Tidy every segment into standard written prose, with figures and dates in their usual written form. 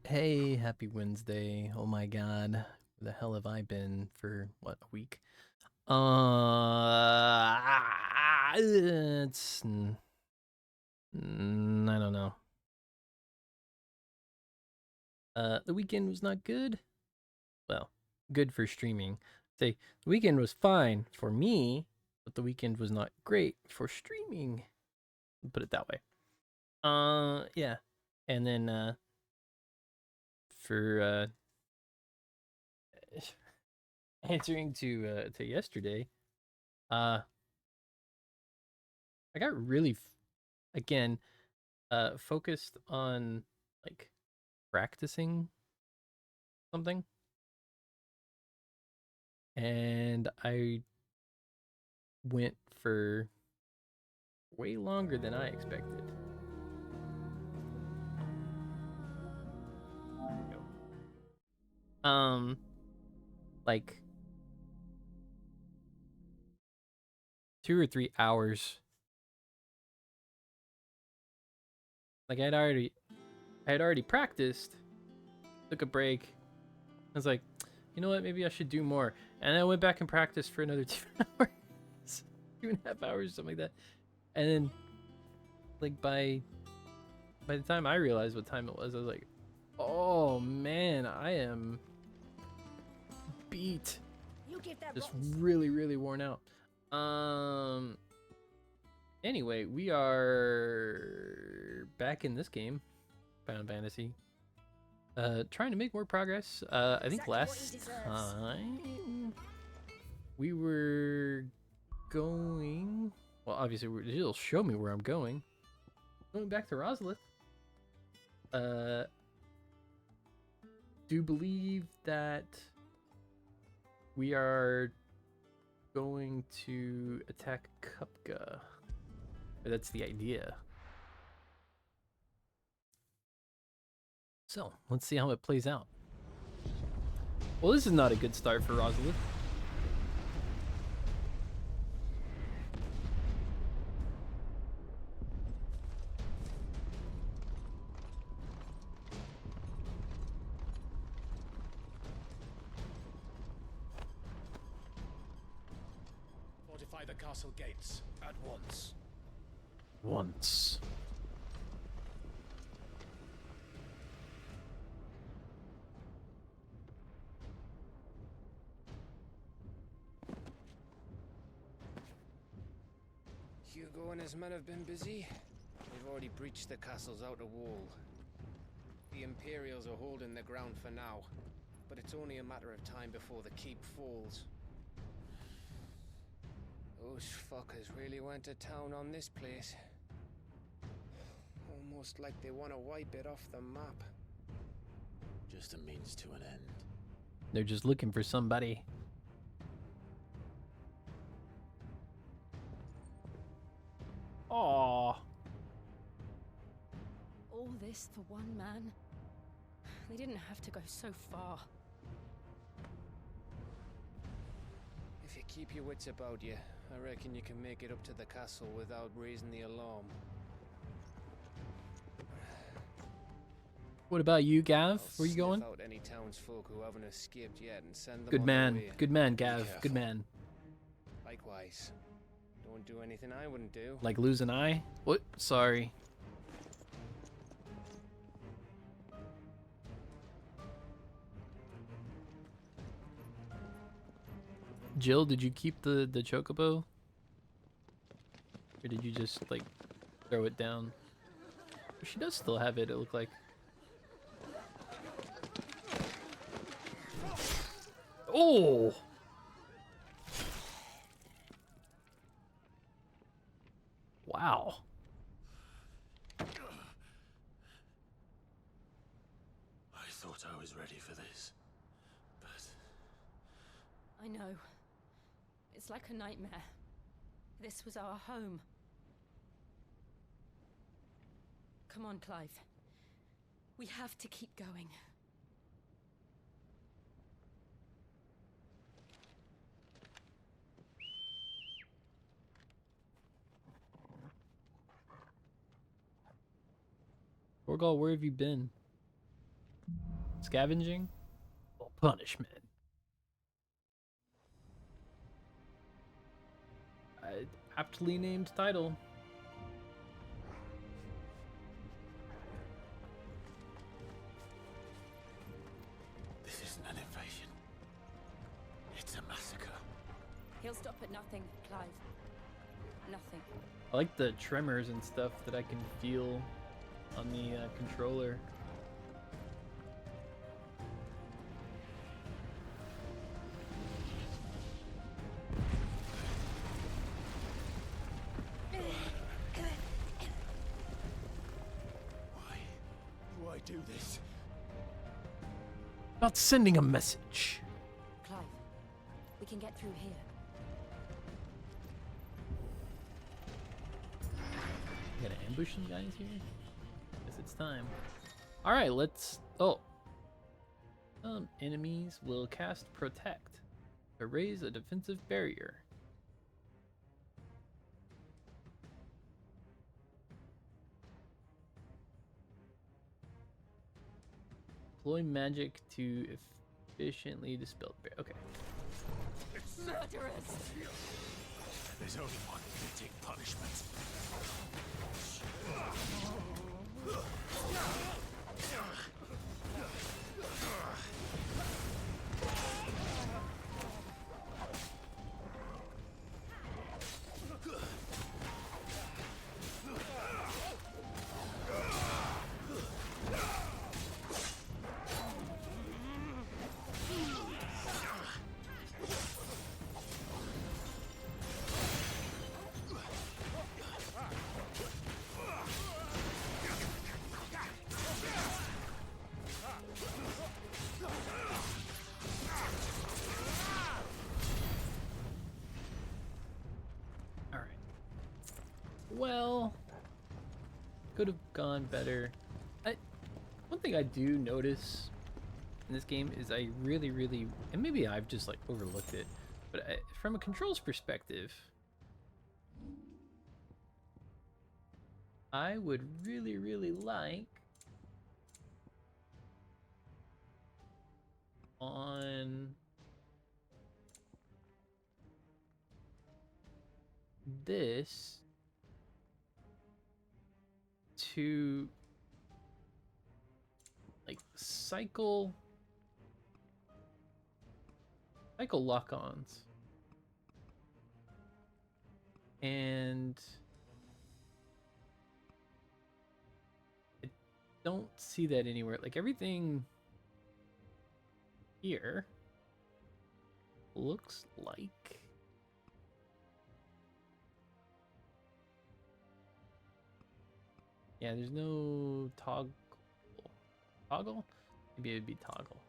Hey, happy Wednesday. Oh my god. Where the hell have I been for what, a week? I don't know. The weekend was not good. Well, good for streaming. Say the weekend was fine for me, but the weekend was not great for streaming. Put it that way. Yeah. And then for answering to yesterday, uh I got really again focused on like practicing something, and I went for way longer than I expected. Um, like 2 or 3 hours. Like I had already practiced, took a break. I was like, you know what, maybe I should do more. And I went back and practiced for another 2 hours, 2.5 hours, something like that. And then like by the time I realized what time it was, I was like, oh man, I am beat. You give that Just rotten... really worn out. Um. Anyway, we are back in this game, Final Fantasy. Trying to make more progress. I think Exactly what he last deserves. time we were going. Well, obviously, it'll show me where I'm going. Going back to Rosalith. Uh, do believe that we are going to attack Kupka. That's the idea. So, let's see how it plays out. Well, this is not a good start for Rosalith. Fortify the castle gates at once. Once. Hugo and his men have been busy. They've already breached the castle's outer wall. The Imperials are holding the ground for now, but it's only a matter of time before the keep falls. Those fuckers really went to town on this place. Almost like they want to wipe it off the map. Just a means to an end. They're just looking for somebody. Aww. All this for one man? They didn't have to go so far. If you keep your wits about you, I reckon you can make it up to the castle without raising the alarm. What about you, Gav? Where you I'll going? sniff out any townsfolk who haven't escaped yet and send them Good on their man. way. Good man, Gav. Good careful. man. Likewise. Don't do anything I wouldn't do. Like lose an eye? What? Sorry. Jill, did you keep the chocobo? Or did you just, like, throw it down? She does still have it, it looked like. Oh! Wow. I thought I was ready for this, but I know. It's like a nightmare. This was our home. Come on, Clive. We have to keep going. Torgal, where have you been? scavenging or punishment. Aptly named title. This isn't an invasion. It's a massacre. He'll stop at nothing, Clive. Nothing. I like the tremors and stuff that I can feel on the controller. Why do this? About sending a message. Clive, we can get through here. Gotta ambush some guys here? Guess it's time. Alright, let's... Oh. Some enemies will cast Protect to raise a defensive barrier. Deploy magic to efficiently dispel the barrier. Okay. Murderers! There's only one fitting punishment. Well, could have gone better. One thing I do notice in this game is I really, and maybe I've just like overlooked it, but from a controls perspective, I would really like on this to like cycle lock-ons, and I don't see that anywhere. Like everything here looks like yeah, there's no toggle. Maybe it'd be toggle.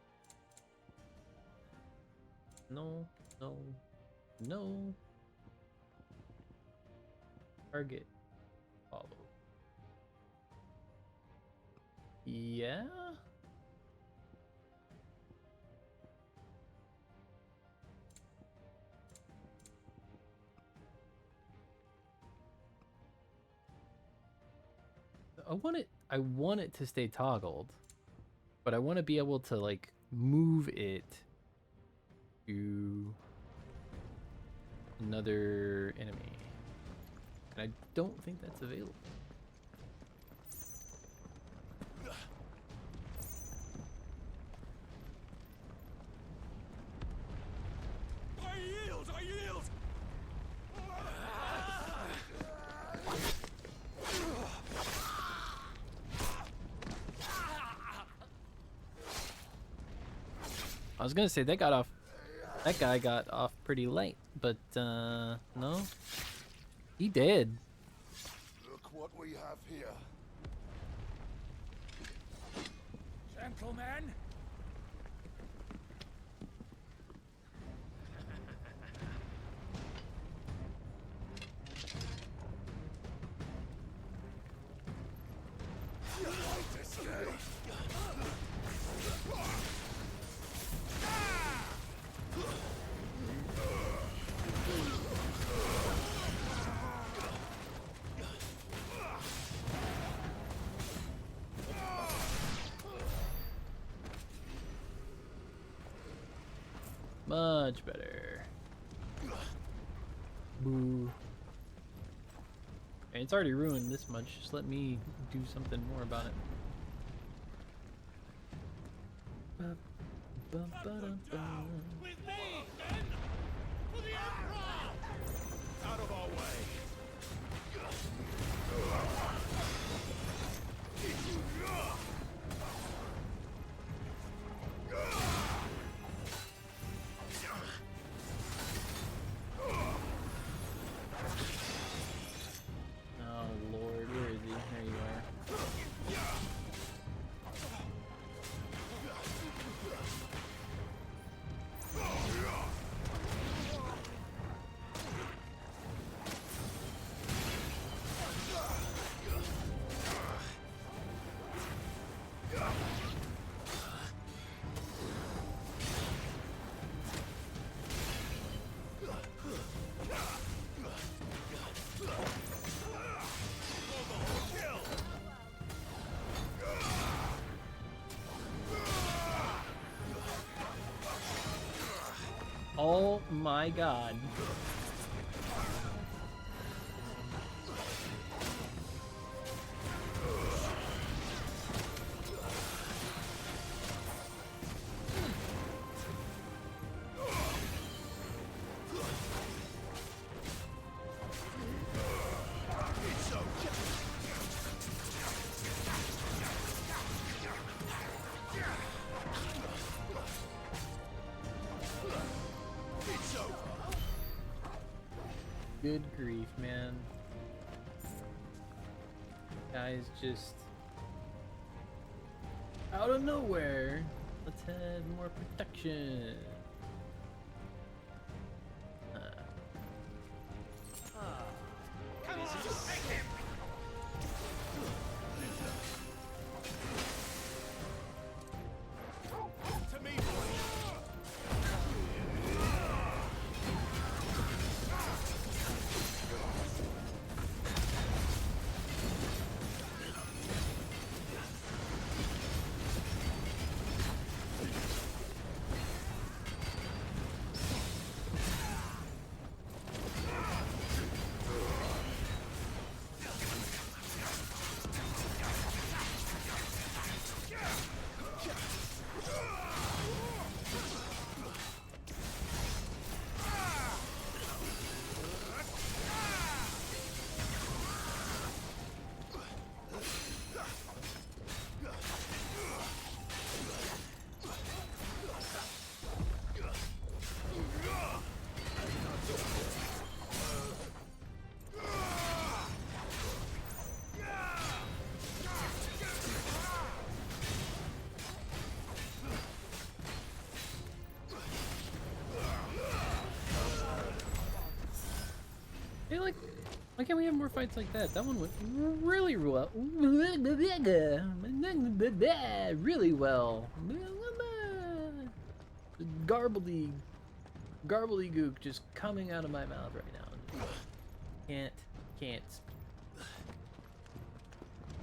No. Target. Follow. Yeah? I want it to stay toggled, but I want to be able to like move it to another enemy. And I don't think that's available. I yield! I was gonna say that guy got off pretty late, but no, he did. Look what we have here. Gentlemen! Much better. Boo. And it's already ruined this much. Just let me do something more about it. With me, men! For the Emperor! Out of our way! Oh Lord, where is he? There you are. Oh my god. Good grief, man. Guys just out of nowhere. Let's have more protection. To me, boy! Hey, like, why can't we have more fights like that? That one went really well. Really well. Garbledygook just coming out of my mouth right now. Can't.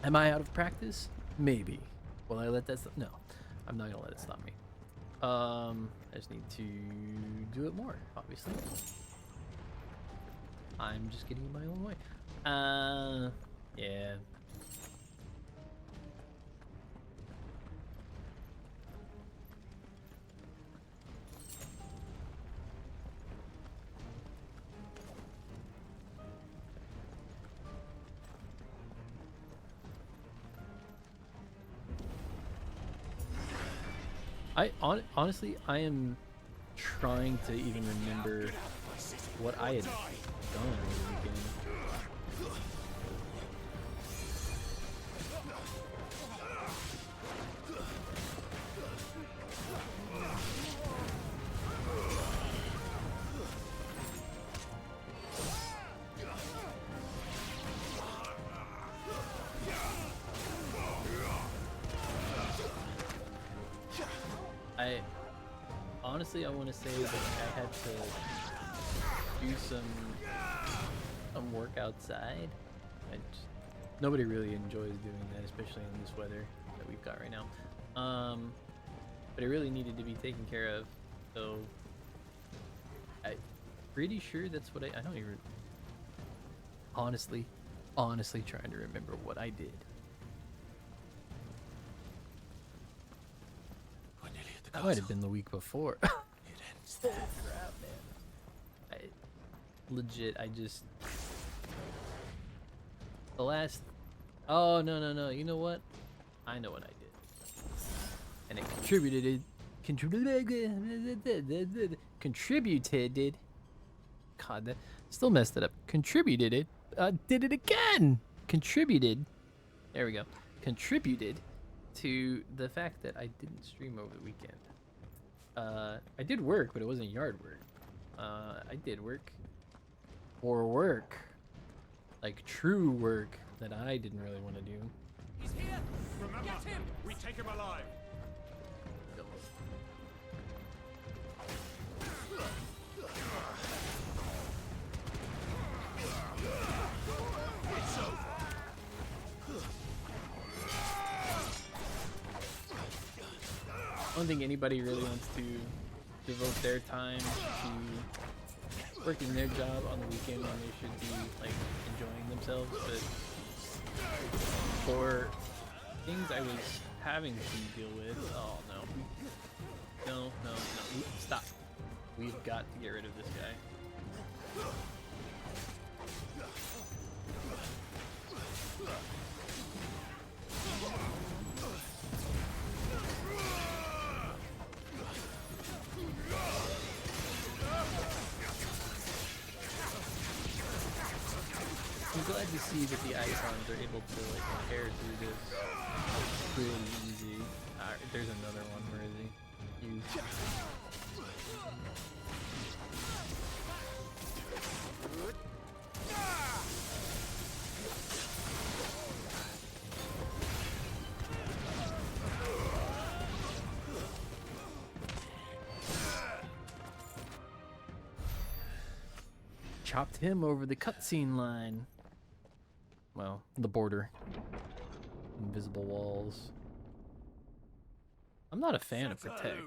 Am I out of practice? Maybe. Will I let that stop? No, I'm not gonna let it stop me. I just need to do it more, obviously. I'm just getting in my own way. Yeah. Honestly, I am trying to even remember what I had done over the weekend. Honestly, I want to say that I had to do some work outside. Nobody really enjoys doing that, especially in this weather that we've got right now. But it really needed to be taken care of, so I'm pretty sure that's what I don't even honestly trying to remember what I did. We're nearly at the That might have castle. been the week before. It ends there. Crap, man. Legit, I just the last. Oh no! You know what? I know what I did, and it contributed. God, that still messed it up. Contributed it. Did it again. Contributed. There we go. Contributed to the fact that I didn't stream over the weekend. I did work, but it wasn't yard work. I did work. Or work. Like true work that I didn't really want to do. He's here. Remember, get him. We take him alive. It's over. I don't think anybody really wants to devote their time to working their job on the weekend when they should be like enjoying themselves, but for things I was having to deal with, oh no, stop. We've got to get rid of this guy. I'm glad to see that the icons are able to like tear through this pretty easy. There's another one. Where is he? You. Chopped him over the cutscene line. Well, the border. Invisible walls. I'm not a fan of Protect.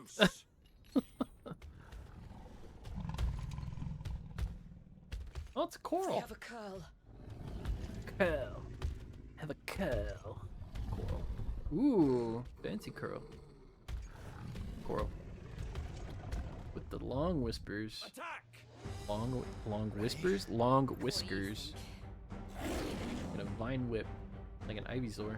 Oh, it's coral. Have a curl. Curl. Have a curl. Coral. Ooh, fancy curl. Coral. With the long whispers. Attack. Long whispers? Long whiskers. And a vine whip. Like an Ivysaur.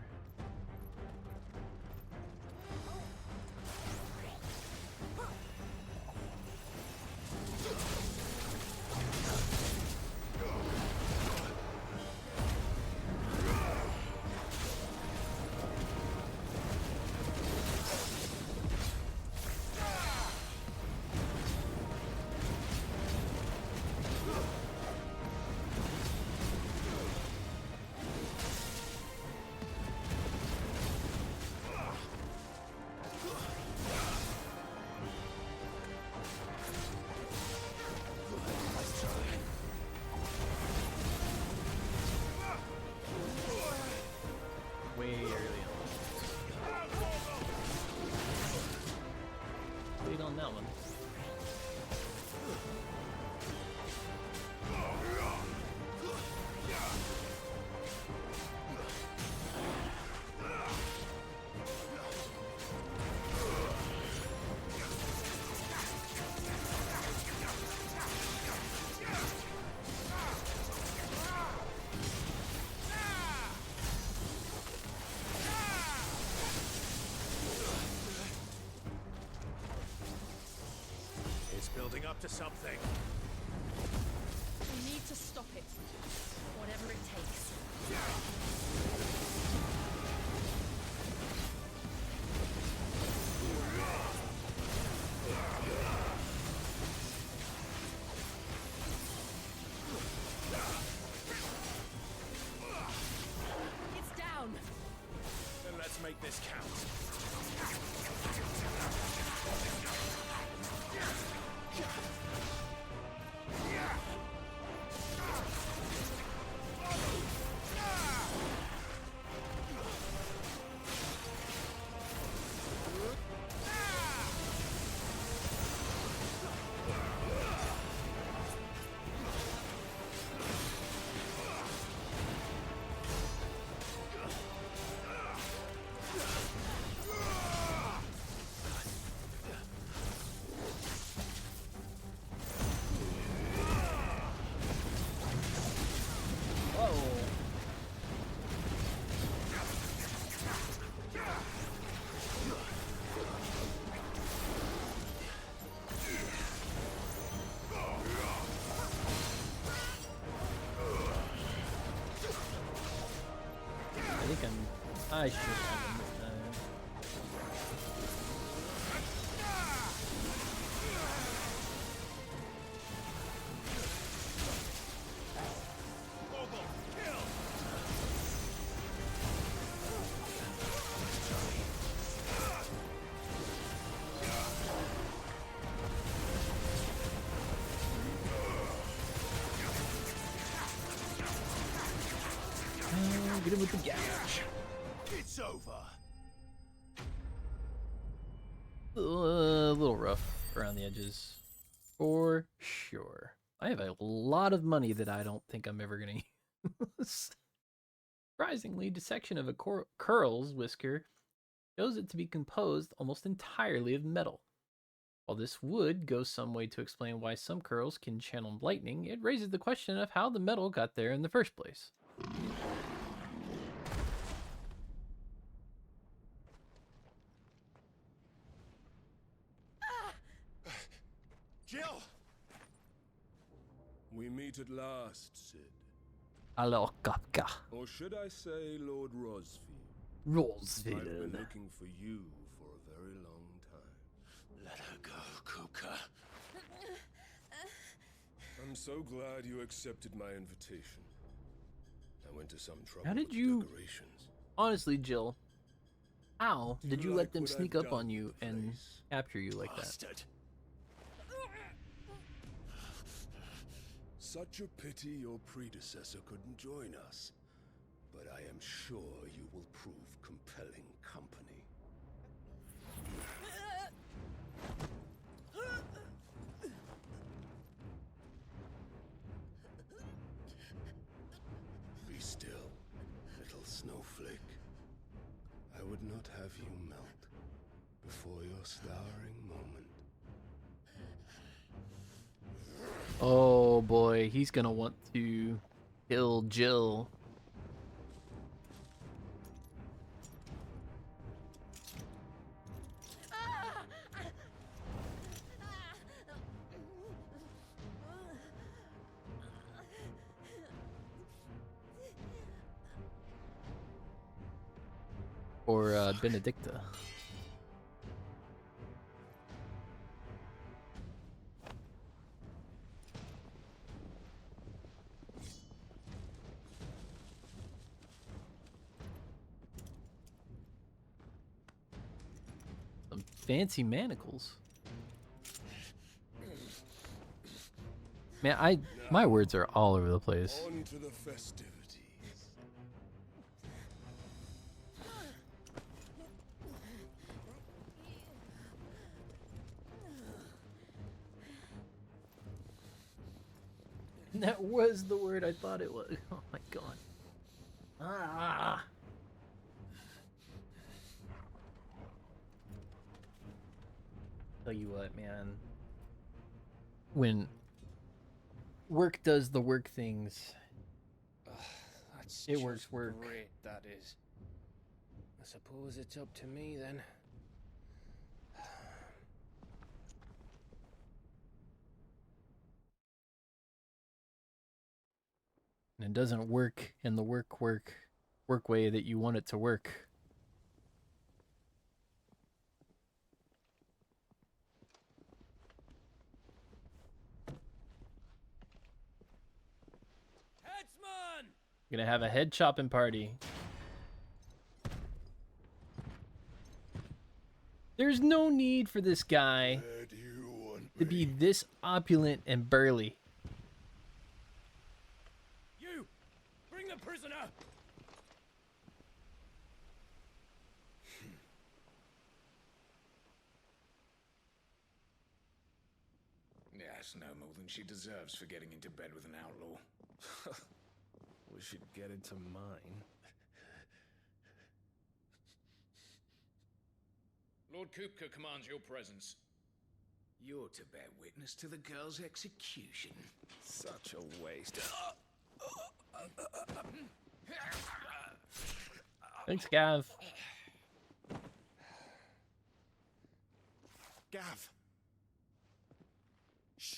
Way early on. Wait on that one. It's building up to something. We need to stop it. Whatever it takes. It's down. Then let's make this count. think I should have him this time. Get him with the gouge. It's over. A little rough around the edges, for sure. I have a lot of money that I don't think I'm ever gonna use. Surprisingly, dissection of a curl's whisker shows it to be composed almost entirely of metal. While this would go some way to explain why some curls can channel lightning, it raises the question of how the metal got there in the first place. Jill! We meet at last, Sid. Alors, Kapka. Or should I say Lord Rosfield? I've Rosfield. been looking for you for a very long time. Let her go, Kuka. I'm so glad you accepted my invitation. I went to some trouble How did with you- decorations. Honestly, Jill, how did you like let them what I've sneak up done on to you the and place? capture you like that? Bastard. Such a pity your predecessor couldn't join us. But I am sure you will prove compelling company. Be still, little snowflake. I would not have you melt before your starring moment. Oh boy, he's gonna want to kill Jill. Or Benedicta. Some fancy manacles. Man, my words are all over the place. On to the festivities. That was the word I thought it was. Oh my god. Ah. Tell you what, man. When work does the work things, That's It just works work. Great, that is. I suppose it's up to me then. and it doesn't work in the work way that you want it to work. Headsman! Gonna have a head chopping party. There's no need for this guy Where do you want to be this opulent and burly. You! Bring the prisoner! Yes, no more than she deserves for getting into bed with an outlaw. We should get into mine. Lord Kupka commands your presence. You're to bear witness to the girl's execution. Such a waste. Thanks, Gav. Gav! Shh!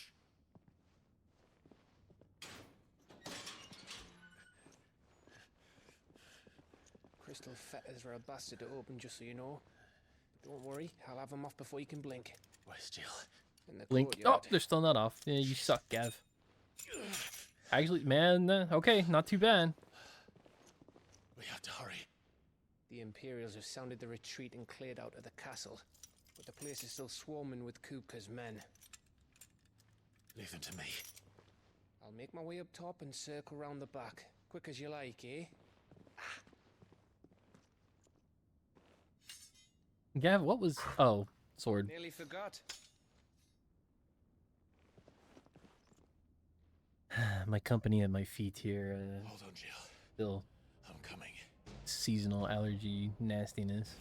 postal fetters for a bastard to open, just so you know. But don't worry, I'll have them off before you can blink. Where's Jill? In the Blink. Oh, courtyard. they're still not off. Yeah, you suck, Gav. Actually, man, okay, not too bad. We have to hurry. The Imperials have sounded the retreat and cleared out of the castle. But the place is still swarming with Kupka's men. Leave them to me. I'll make my way up top and circle round the back. Quick as you like, eh? Gav, what was... Oh, sword. Nearly forgot. My company at my feet here. Hold on, Jill. Still I'm coming. seasonal allergy nastiness.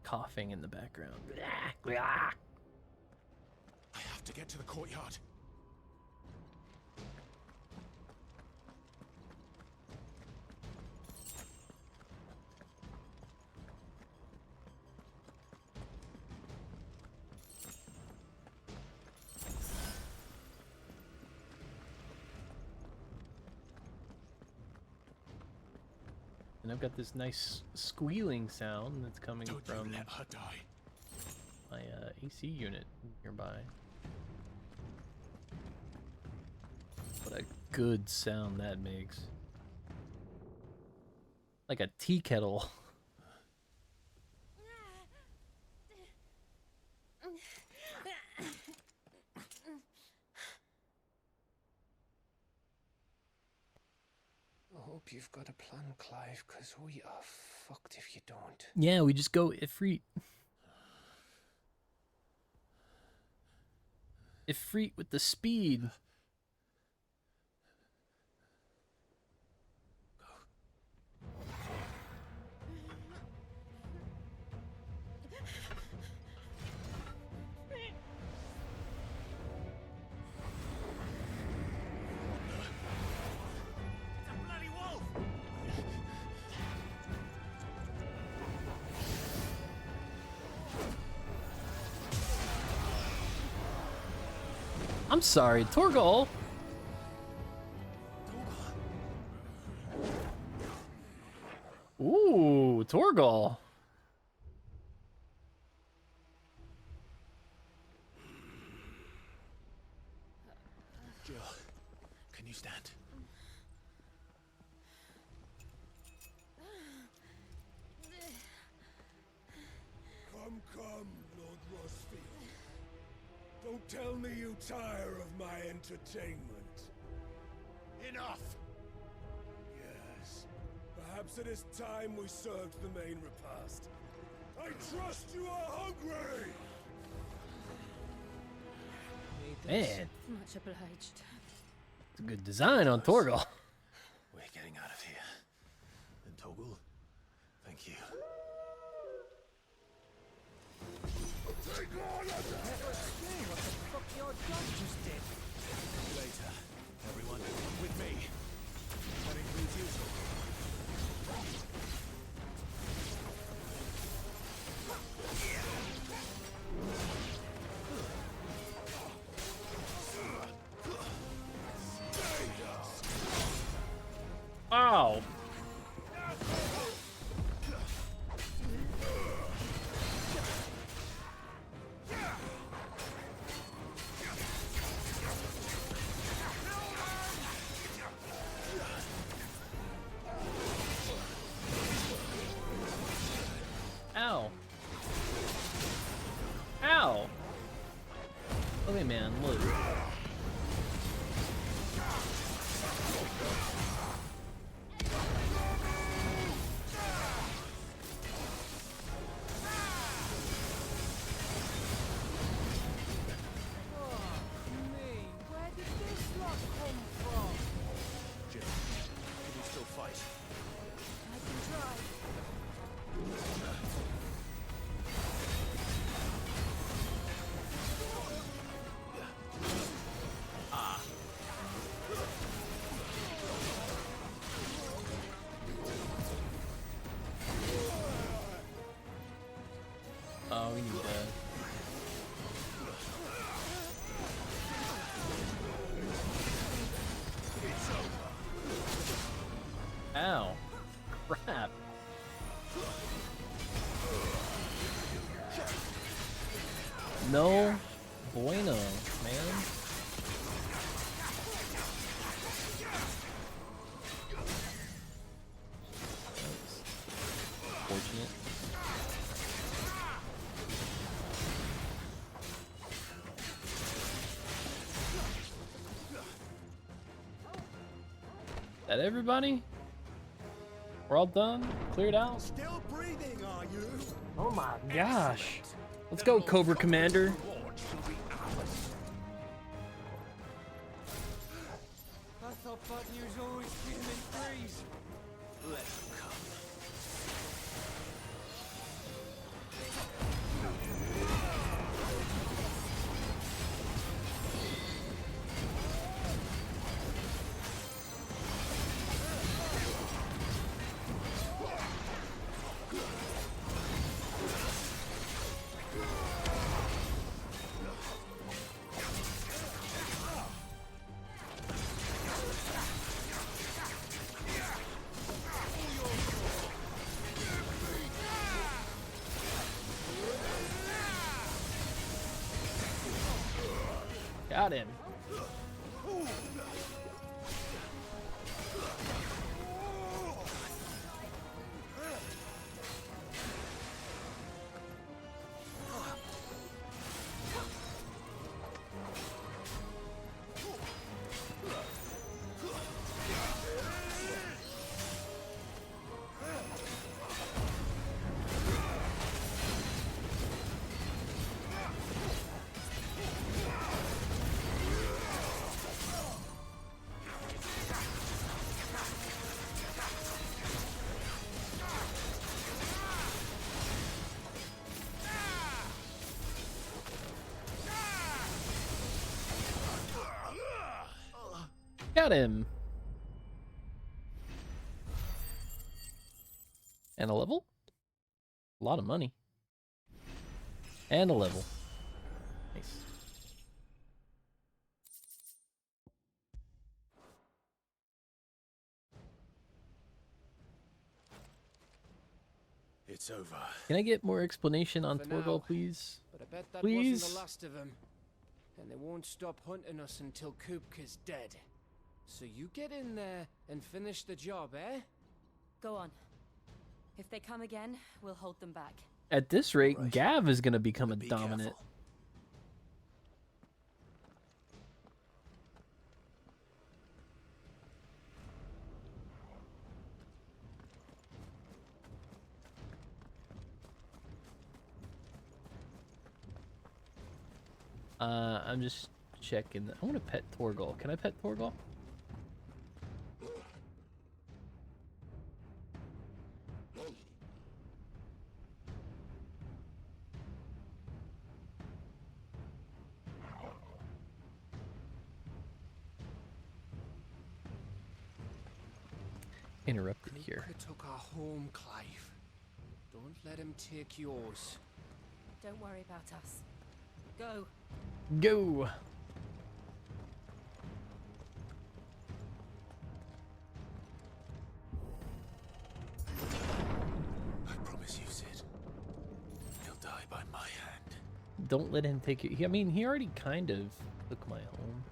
Coughing in the background. I have to get to the courtyard. And I've got this nice squealing sound that's coming Don't from you let her die. my AC unit nearby. What a good sound that makes. Like a tea kettle. I hope you've got a plan, Clive, because we are fucked if you don't. Yeah, we just go Ifrit. Ifrit with the speed. I'm sorry, Torgal. Ooh, Torgal. Jill, can you stand? Come, Lord Rosfield. Don't tell me you tire of my entertainment. Enough! Yes. Perhaps it is time we served the main repast. I trust you are hungry! Man, Much obliged. it's a good design on Torgal. We're getting out of here. And Toggle, thank you. Take on us! Later. Everyone, with me. That includes you. Ow. That everybody? We're all done? Cleared out? Still breathing, are you? Oh my gosh. Let's go, Cobra Commander. I thought bad news always came in threes. Let them come. Got him. Got him. And a level? A lot of money. And a level. Nice. It's over. Can I get more explanation on For Torgal, now. please? But I bet that Please? wasn't the last of them. And they won't stop hunting us until Kupka's dead. So you get in there and finish the job, eh? Go on. If they come again, we'll hold them back. At this rate, Right. Gav is going to become a Be dominant. careful. I'm just checking. I want to pet Torgal. Can I pet Torgal? Interrupted here. Kupka took our home, Clive. Don't let him take yours. Don't worry about us. Go. Go! I promise you, Sid. He'll die by my hand. Don't let him take it. I mean, he already kind of took my home.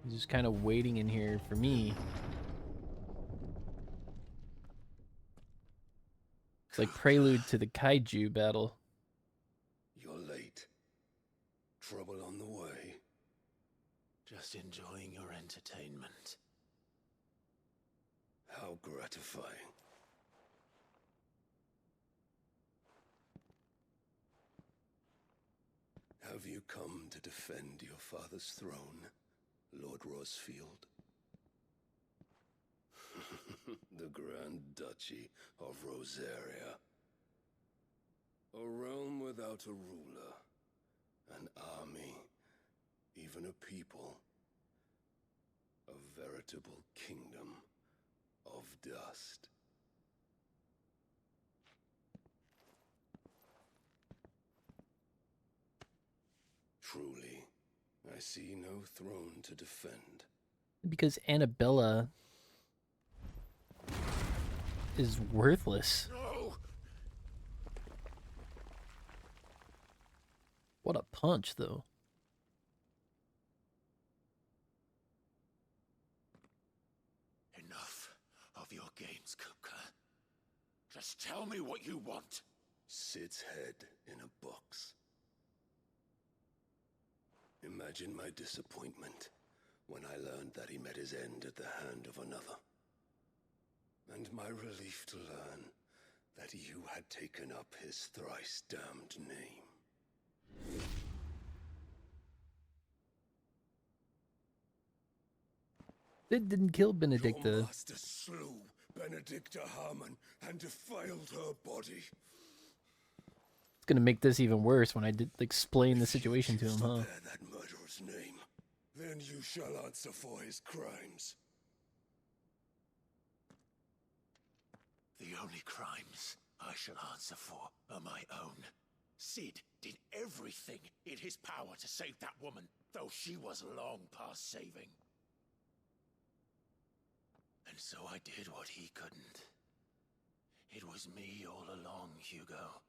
He's just kind of waiting in here for me. It's like prelude to the kaiju battle. You're late. Trouble on the way. Just enjoying your entertainment. How gratifying. Have you come to defend your father's throne, Lord Rosfield? The Grand Duchy of Rosaria. A realm without a ruler, an army, even a people. A veritable kingdom of dust. Truly, I see no throne to defend. Because Annabella is worthless. No! What a punch, though. Enough of your games, Kupka. Just tell me what you want. Sid's head in a box. Imagine my disappointment when I learned that he met his end at the hand of another. And my relief to learn that you had taken up his thrice damned name. Sid didn't kill Benedicta. Your master slew Benedicta Harmon and defiled her body. It's gonna make this even worse when I did explain the situation to him, huh? Bear that murderer's name, then you shall answer for his crimes. The only crimes I shall answer for are my own. Sid did everything in his power to save that woman, though she was long past saving. And so I did what he couldn't. It was me all along, Hugo.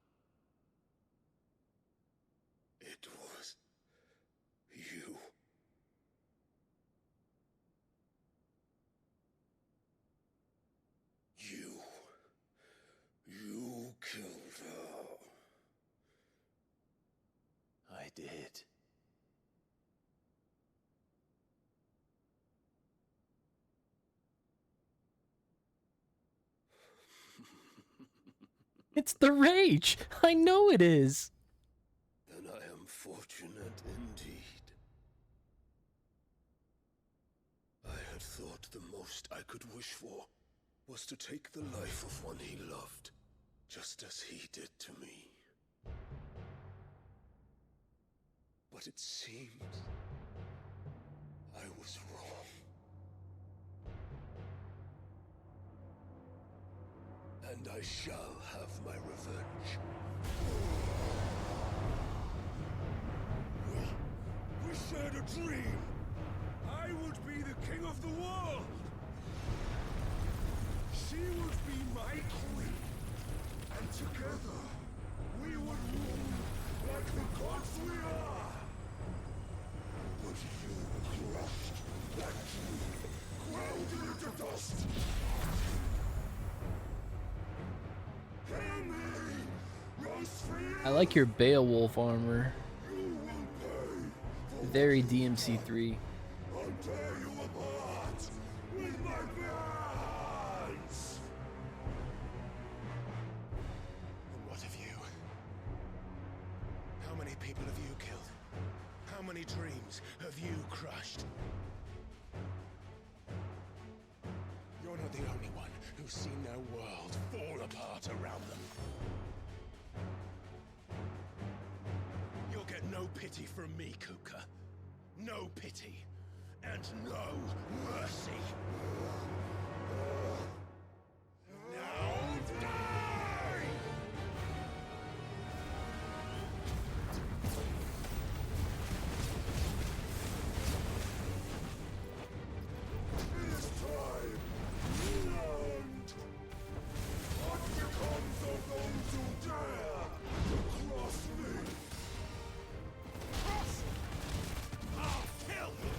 It was you. You killed her. I did. It's the rage! I know it is! Then I am fortunate indeed. I had thought the most I could wish for was to take the life of one he loved, just as he did to me. But it seems I was wrong. And I shall have my revenge. We shared a dream. I would be the king of the world. She would be my queen. And together, we would rule like the gods we are. But you crushed that dream, ground it into dust. I like your Beowulf armor. Very DMC3. I'll tear you apart with my hands. And what of you? How many people have you killed? How many dreams have you crushed? You're not the only one who's seen their world fall apart around them. You'll get no pity from me, Kuka. No pity. And no mercy. Now die! It is time. Land. What becomes of those who dare to cross me? Cross! I'll kill you!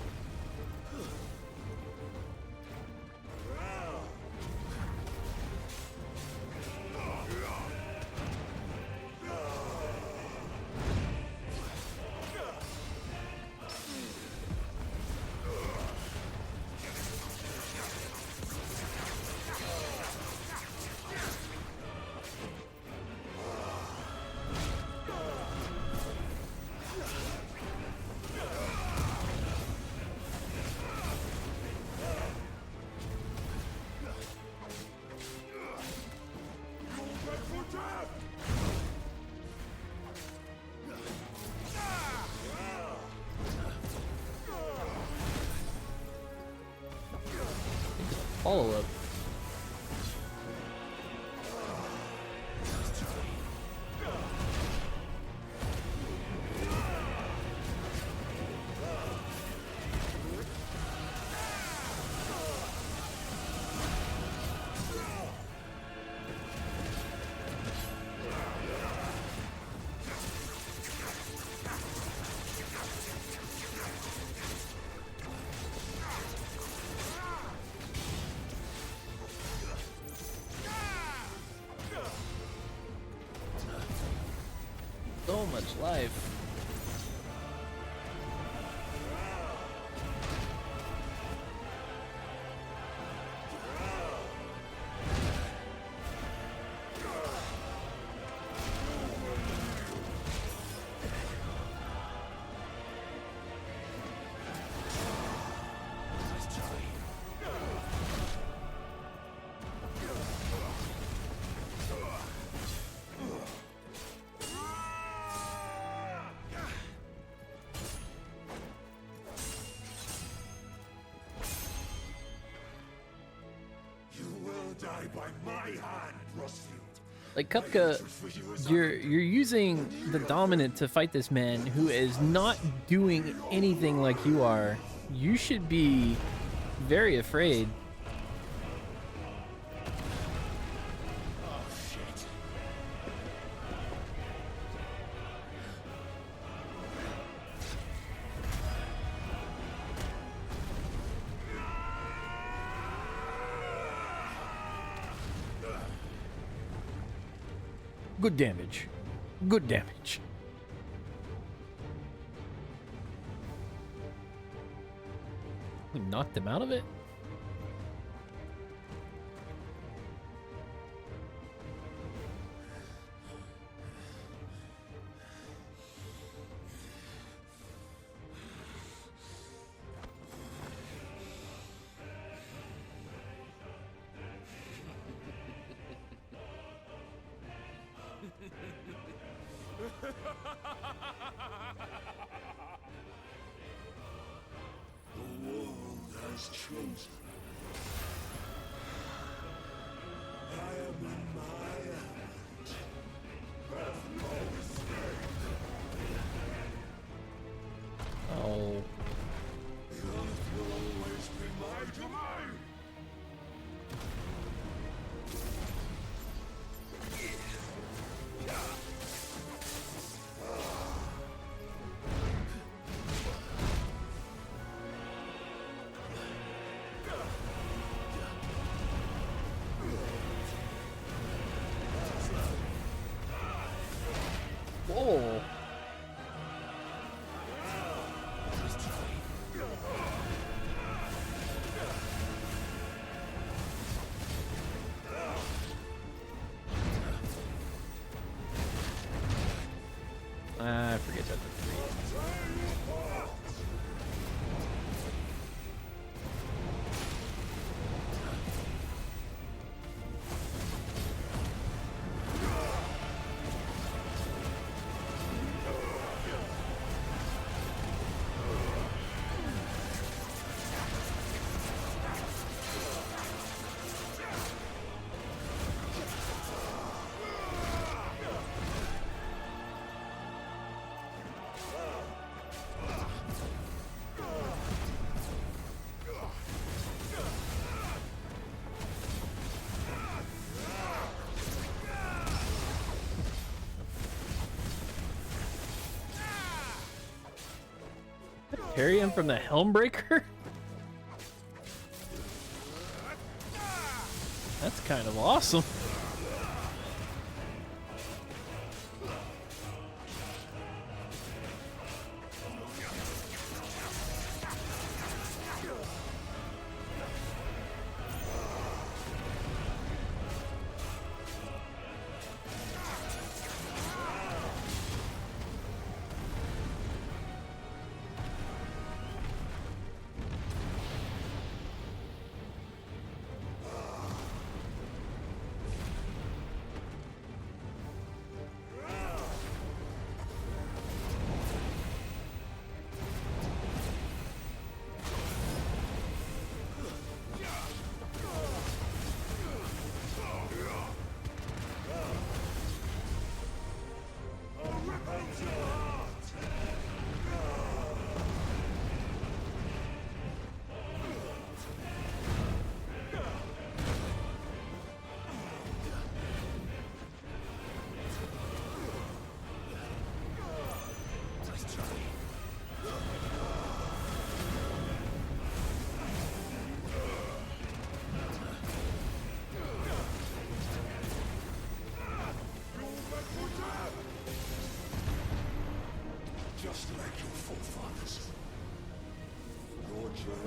Follow up. life. You will die by my hand, Rustfield. Like Kupka, you're using the dominant to fight this man who is not doing anything like you are. You should be very afraid. Good damage. Good damage. We knocked him out of it? The world has chosen. I am in my element. There's no escape. Oh. The earth will always be my domain. Whoa. I forget that. Parry him from the Helmbreaker? That's kind of awesome.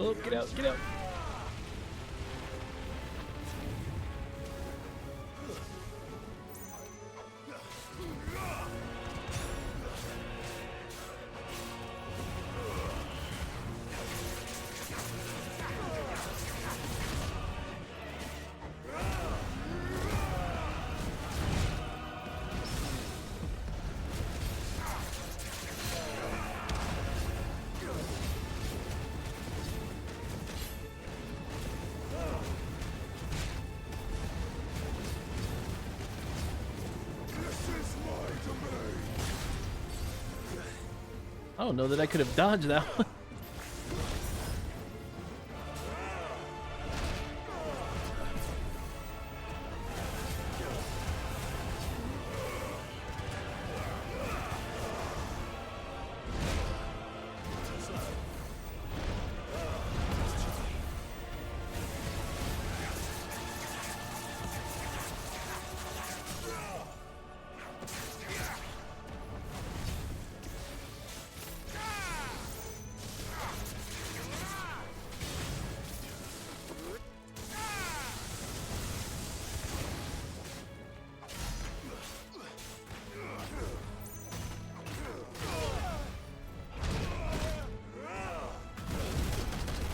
Oh, get out, get out. I don't know that I could have dodged that one.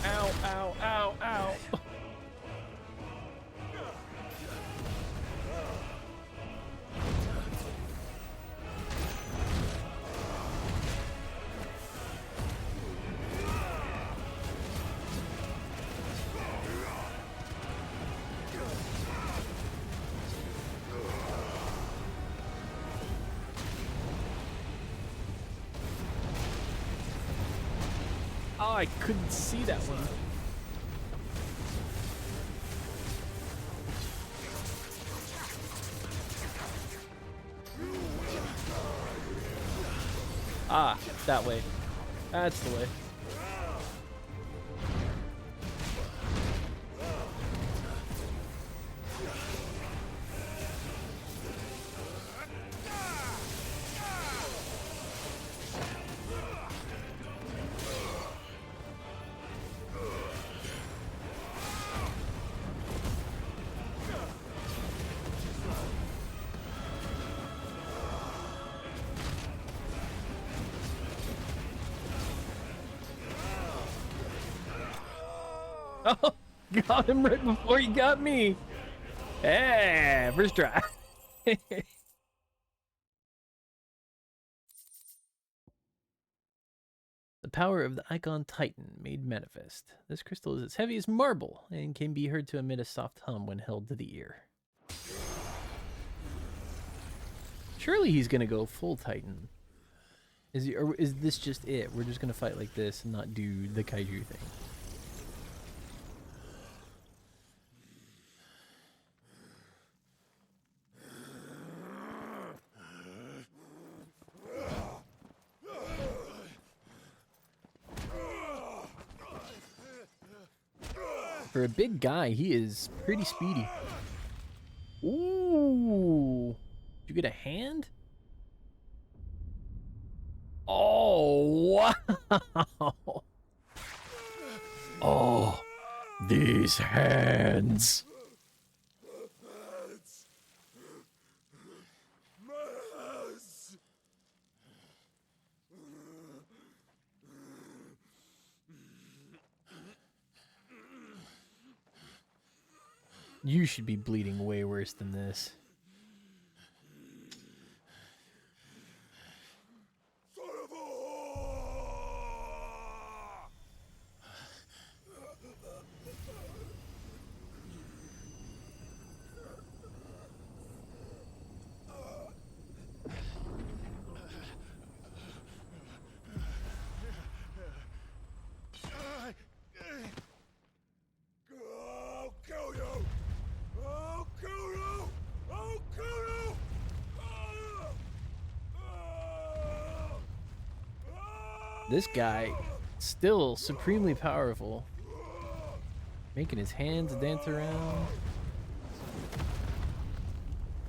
Ow, ow, ow, ow. Oh, I couldn't see that one. Ah, that way. That's the way. Oh, got him right before he got me. Hey, first try. The power of the Icon Titan made manifest. This crystal is as heavy as marble and can be heard to emit a soft hum when held to the ear. Surely he's gonna go full Titan. Or is this just it? We're just gonna fight like this and not do the kaiju thing. For a big guy, he is pretty speedy. Ooh. Did you get a hand? Oh, wow. Oh, these hands. You should be bleeding way worse than this. This guy, still supremely powerful. Making his hands dance around.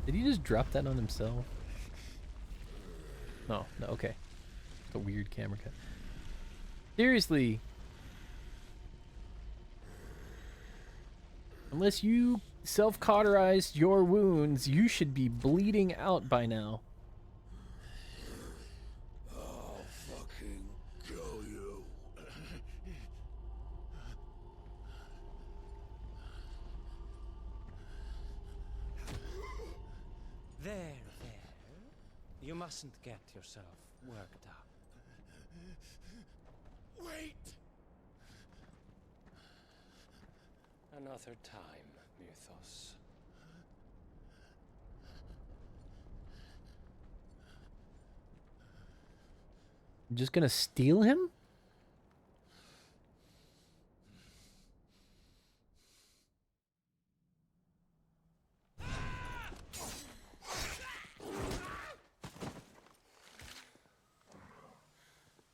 Did he just drop that on himself? No, no, okay. It's a weird camera cut. Seriously. Unless you self-cauterized your wounds, you should be bleeding out by now. I'll fucking kill you. There. You mustn't get yourself worked up. Wait! Another time, Mythos. You're just gonna steal him?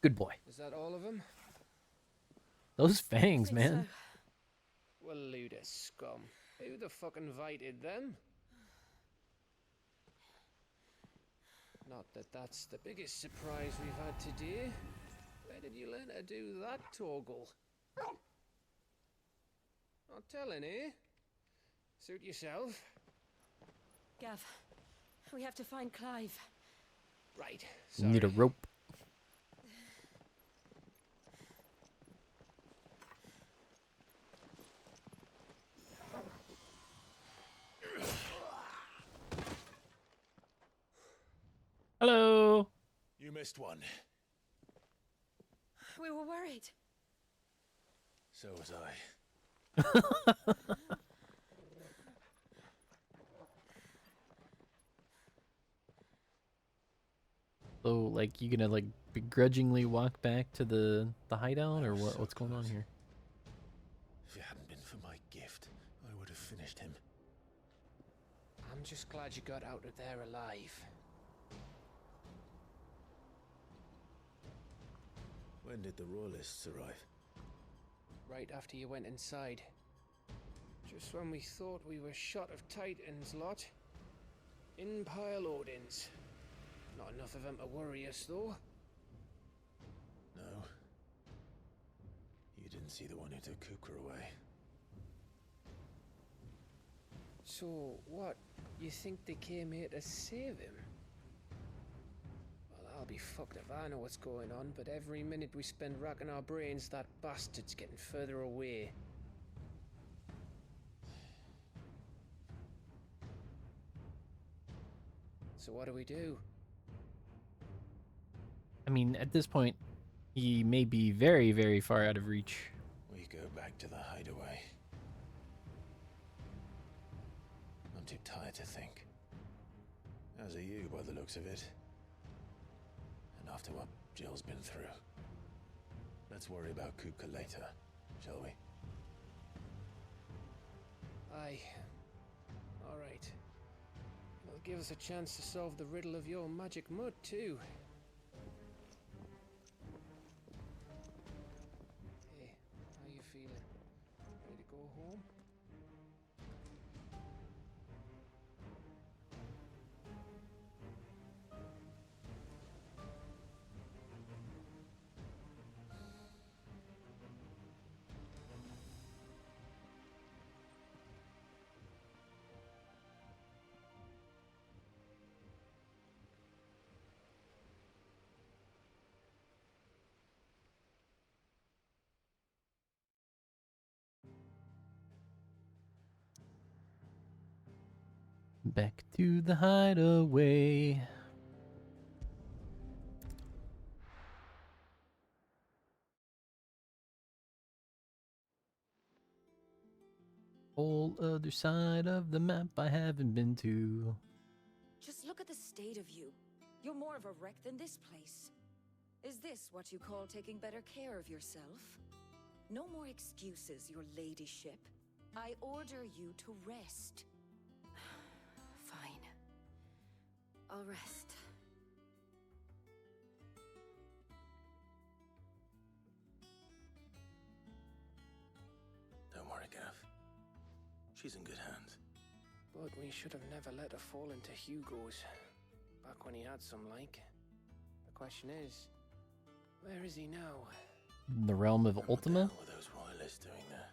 Good boy. Is that all of them? Those fangs, Think man. so. Well, load of scum. Who the fuck invited them? Not that that's the biggest surprise we've had today. Where did you learn to do that, Torgal? Not telling, eh? Suit yourself. Gav, we have to find Clive. Right. You need a sorry. rope. Hello. You missed one. We were worried. So was I. So, like, you gonna like begrudgingly walk back to the hideout, or what? So What's going on close. here? If it hadn't been for my gift, I would have finished him. I'm just glad you got out of there alive. When did the Royalists arrive? Right after you went inside. Just when we thought we were shot of Titans lot. In pile Odins. Not enough of them to worry us, though. No. You didn't see the one who took Kukra away. So, what? You think they came here to save him? Well, I'll be fucked if I know what's going on, but every minute we spend racking our brains, that bastard's getting further away. So what do we do? I mean, at this point, he may be very, very far out of reach. We go back to the hideaway. I'm too tired to think. As are you, by the looks of it. And after what Jill's been through. Let's worry about Kupka later, shall we? Aye. Alright. It'll give us a chance to solve the riddle of your magic mud, too. Hey, how you feeling? Ready to go home? Back to the hideaway. Whole other side of the map I haven't been to. Just look at the state of you. You're more of a wreck than this place. Is this what you call taking better care of yourself? No more excuses, your ladyship. I order you to rest. Fine. I'll rest. Don't worry, Gav. She's in good hands. But we should have never let her fall into Hugo's. Back when he had some like. The question is, where is he now? In the realm of And what the Ultima? hell were those Royalists doing there?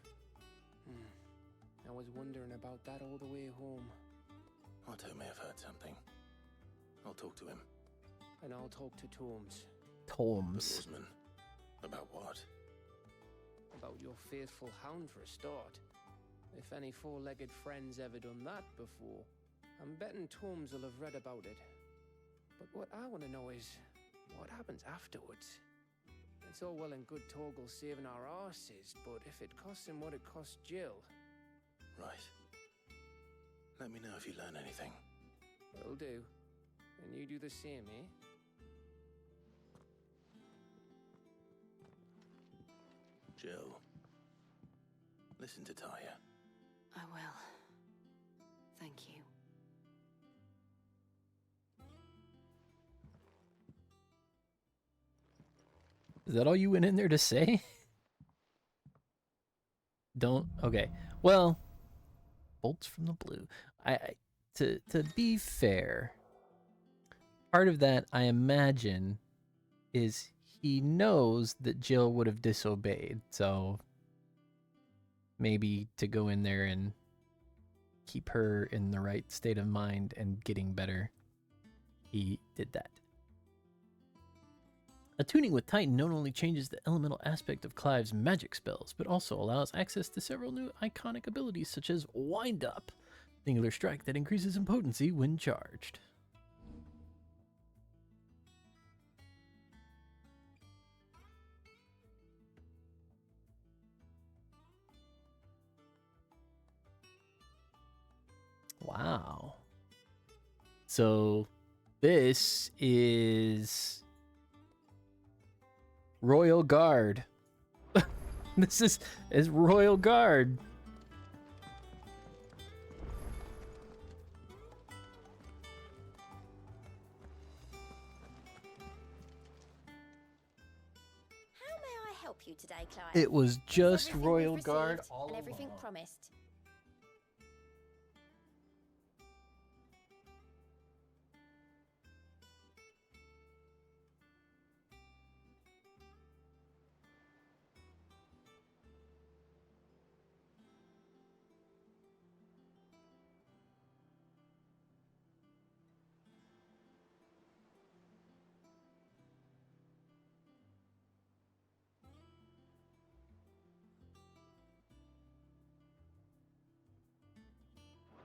I was wondering about that all the way home. Otto may have heard something. I'll talk to him. And I'll talk to Torms. Tomes. Lawsman. About what? About your faithful hound for a start. If any four-legged friend's ever done that before, I'm betting Torms will have read about it. But what I want to know is, what happens afterwards? It's all well and good Torgal saving our arses, but if it costs him what it cost Jill... Right. Let me know if you learn anything. Will do. And you do the same, eh? Jill. Listen to Taya. I will. Thank you. Is that all you went in there to say? Don't. Okay. Well, bolts from the blue. To be fair, part of that I imagine is he knows that Jill would have disobeyed, so maybe to go in there and keep her in the right state of mind and getting better, he did that. Attuning with Titan not only changes the elemental aspect of Clive's magic spells, but also allows access to several new iconic abilities such as Wind Up, singular strike that increases in potency when charged. Wow. So this is Royal Guard. This is Royal Guard. How may I help you today, Clive? It was Is just everything Royal we've Guard received all and everything along. promised.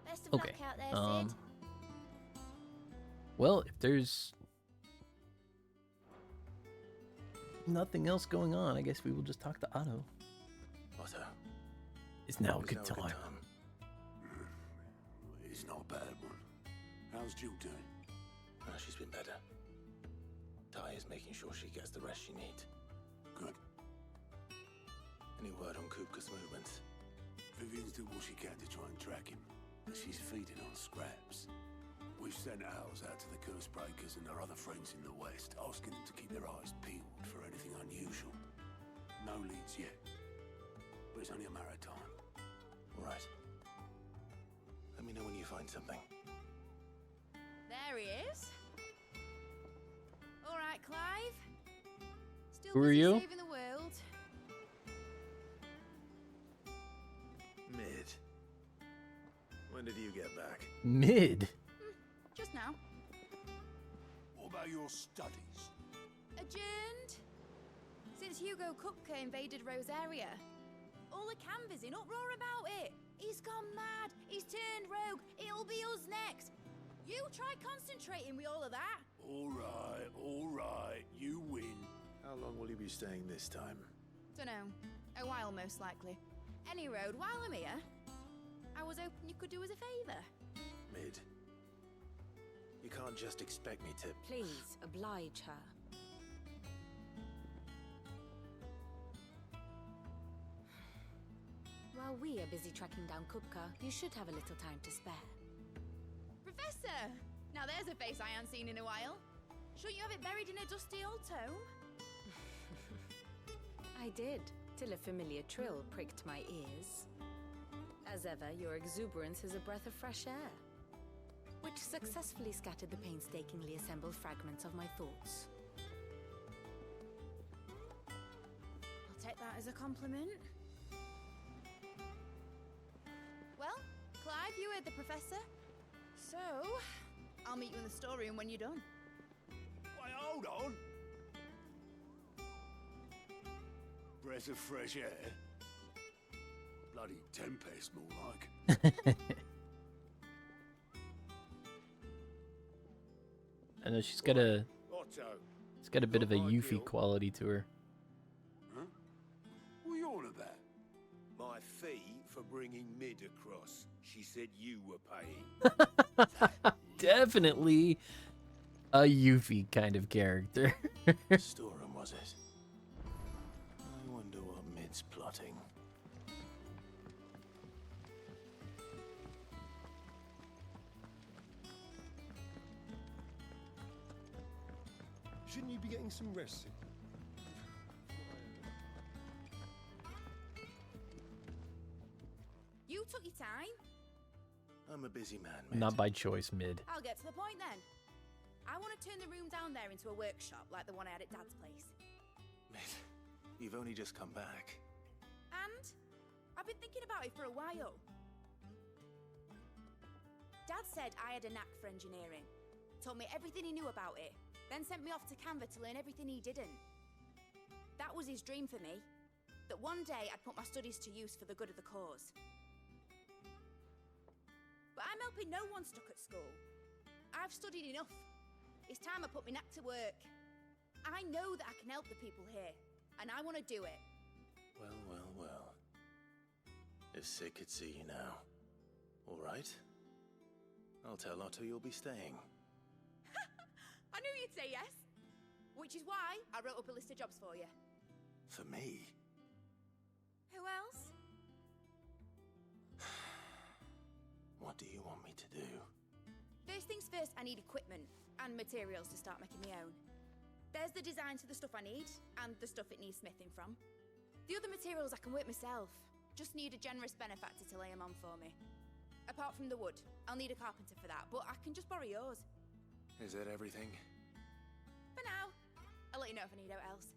Best of Okay, luck out there, Sid. Well, if there's nothing else going on, I guess we will just talk to Otto. Otto. It's now a Is good now time. It's not a bad one. How's Jill doing? Well, she's been better. Taya's making sure she gets the rest she needs. Good. Any word on Kupka's movements? Vivian's doing what she can to try and track him, but she's feeding on scraps. We've sent ours out to the curse breakers and their other friends in the west, asking them to keep their eyes peeled for anything unusual. No leads yet, but it's only a matter of time. All right. Let me know when you find something. There he is. All right, Clive. Still Who are busy you? saving the world. Mid. When did you get back? Mid. Just now. What about your studies? Adjourned. Since Hugo Kupka invaded Rosaria. All the canvas in uproar about it. He's gone mad. He's turned rogue. It'll be us next. You try concentrating with all of that. All right, you win. How long will you be staying this time? Dunno. A while, most likely. Any road, while I'm here, I was hoping you could do us a favour. Mid. You can't just expect me to... Please, oblige her. While we are busy tracking down Kupka, you should have a little time to spare. Professor! Now there's a face I haven't seen in a while. Shouldn't you have it buried in a dusty old tome? I did, till a familiar trill pricked my ears. As ever, your exuberance is a breath of fresh air, which successfully scattered the painstakingly assembled fragments of my thoughts. I'll take that as a compliment. heard the professor. So, I'll meet you in the storeroom when you're done. Wait, hold on. Breath of fresh air. Bloody tempest, more like. I know she's got a bit of a Not Yuffie ideal. quality to her. Huh? What are you on about? My fee for bringing Mid across. She said you were paying. Definitely a Yuffie kind of character. Storeroom, was it? I wonder what Mid's plotting. Shouldn't you be getting some rest? You took your time. I'm a busy man, Mid. Not by choice, Mid. I'll get to the point then. I want to turn the room down there into a workshop like the one I had at Dad's place. Mid, you've only just come back. And I've been thinking about it for a while. Dad said I had a knack for engineering. Told me everything he knew about it. Then sent me off to Canva to learn everything he didn't. That was his dream for me. That one day I'd put my studies to use for the good of the cause. But I'm helping no one stuck at school. I've studied enough. It's time I put my knack to work. I know that I can help the people here, and I want to do it. Well, well, well. If Sid could see you now. All right. I'll tell Otto you'll be staying. I knew you'd say yes. Which is why I wrote up a list of jobs for you. For me? Who else? What do you want me to do? First things first, I need equipment and materials to start making my own. There's the designs for the stuff I need, and the stuff it needs smithing from. The other materials I can work myself. Just need a generous benefactor to lay them on for me. Apart from the wood, I'll need a carpenter for that, but I can just borrow yours. Is that everything? For now. I'll let you know if I need out else.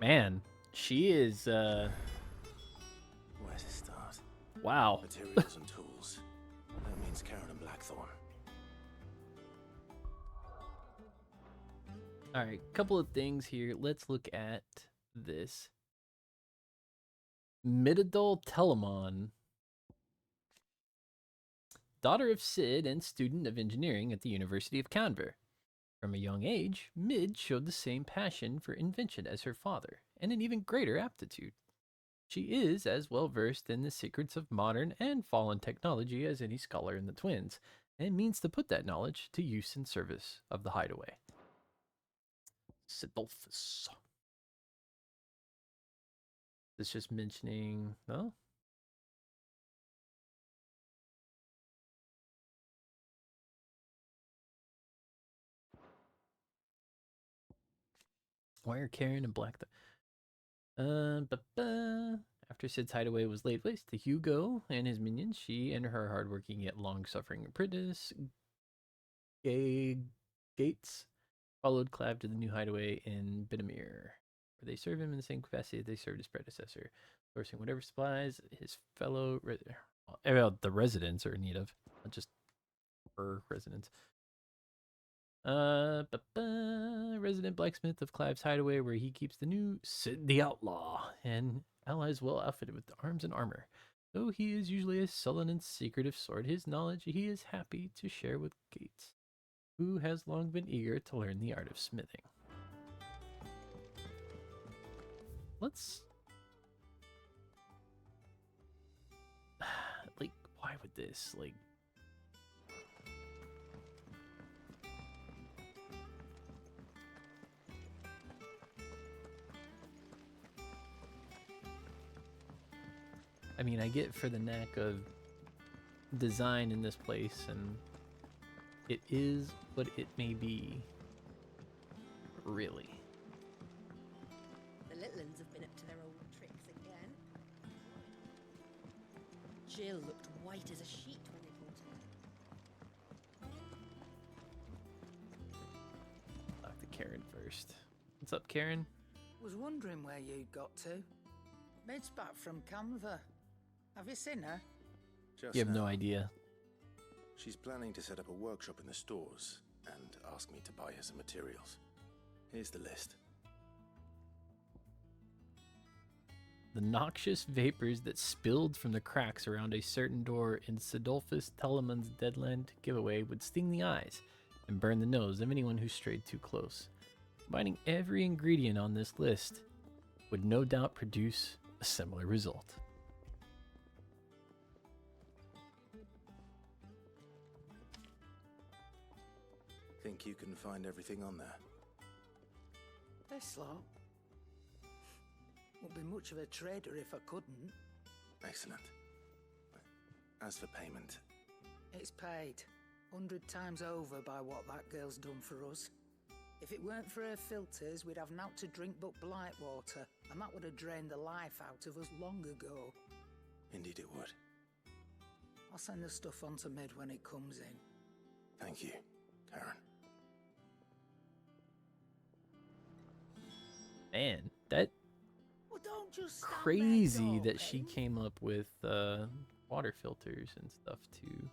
Man, she is, Where to start? wow. Materials and tools. That means Karen and Blackthorn. Alright, couple of things here. Let's look at this. Midadol Telamon. Daughter of Sid and student of engineering at the University of Canver. From a young age, Mid showed the same passion for invention as her father, and an even greater aptitude. She is as well versed in the secrets of modern and fallen technology as any scholar in the Twins, and means to put that knowledge to use in service of the Hideaway. Sidolphus. It's just mentioning, no? Why are Karen and Black? After Sid's hideaway was laid waste to Hugo and his minions, she and her hardworking yet long-suffering apprentice, Gates, followed Clav to the new hideaway in Bittamere, where they serve him in the same capacity they served his predecessor, sourcing whatever supplies his fellow the residents are in need of, not just her residents. Resident blacksmith of Clav's hideaway, where he keeps the new Sid the Outlaw and allies well outfitted with arms and armor. Though he is usually a sullen and secretive sort, his knowledge he is happy to share with Gates, who has long been eager to learn the art of smithing. Let's... like, why would this, like... I mean, I get for the knack of design in this place, and it is what it may be. Really. The little uns have been up to their old tricks again. Jill looked white as a sheet when they brought her. Talk to Karen first. What's up, Karen? Was wondering where you'd got to. Mid's back from Canva. Have you seen her? Just You have no now. idea. She's planning to set up a workshop in the stores and ask me to buy her some materials. Here's the list. The noxious vapors that spilled from the cracks around a certain door in Sidolphus Telemon's Deadland giveaway would sting the eyes and burn the nose of anyone who strayed too close. Combining every ingredient on this list would no doubt produce a similar result. Think you can find everything on there? This lot. Wouldn't be much of a trader if I couldn't. Excellent. As for payment, It's paid 100 times over by what that girl's done for us. If it weren't for her filters, we'd have naught to drink but blight water, and that would have drained the life out of us long ago. indeed it would. I'll send the stuff on to Mid when it comes in. Thank you, Karen. Man, that Well, don't just stand crazy there that she gawping. came up with water filters and stuff too.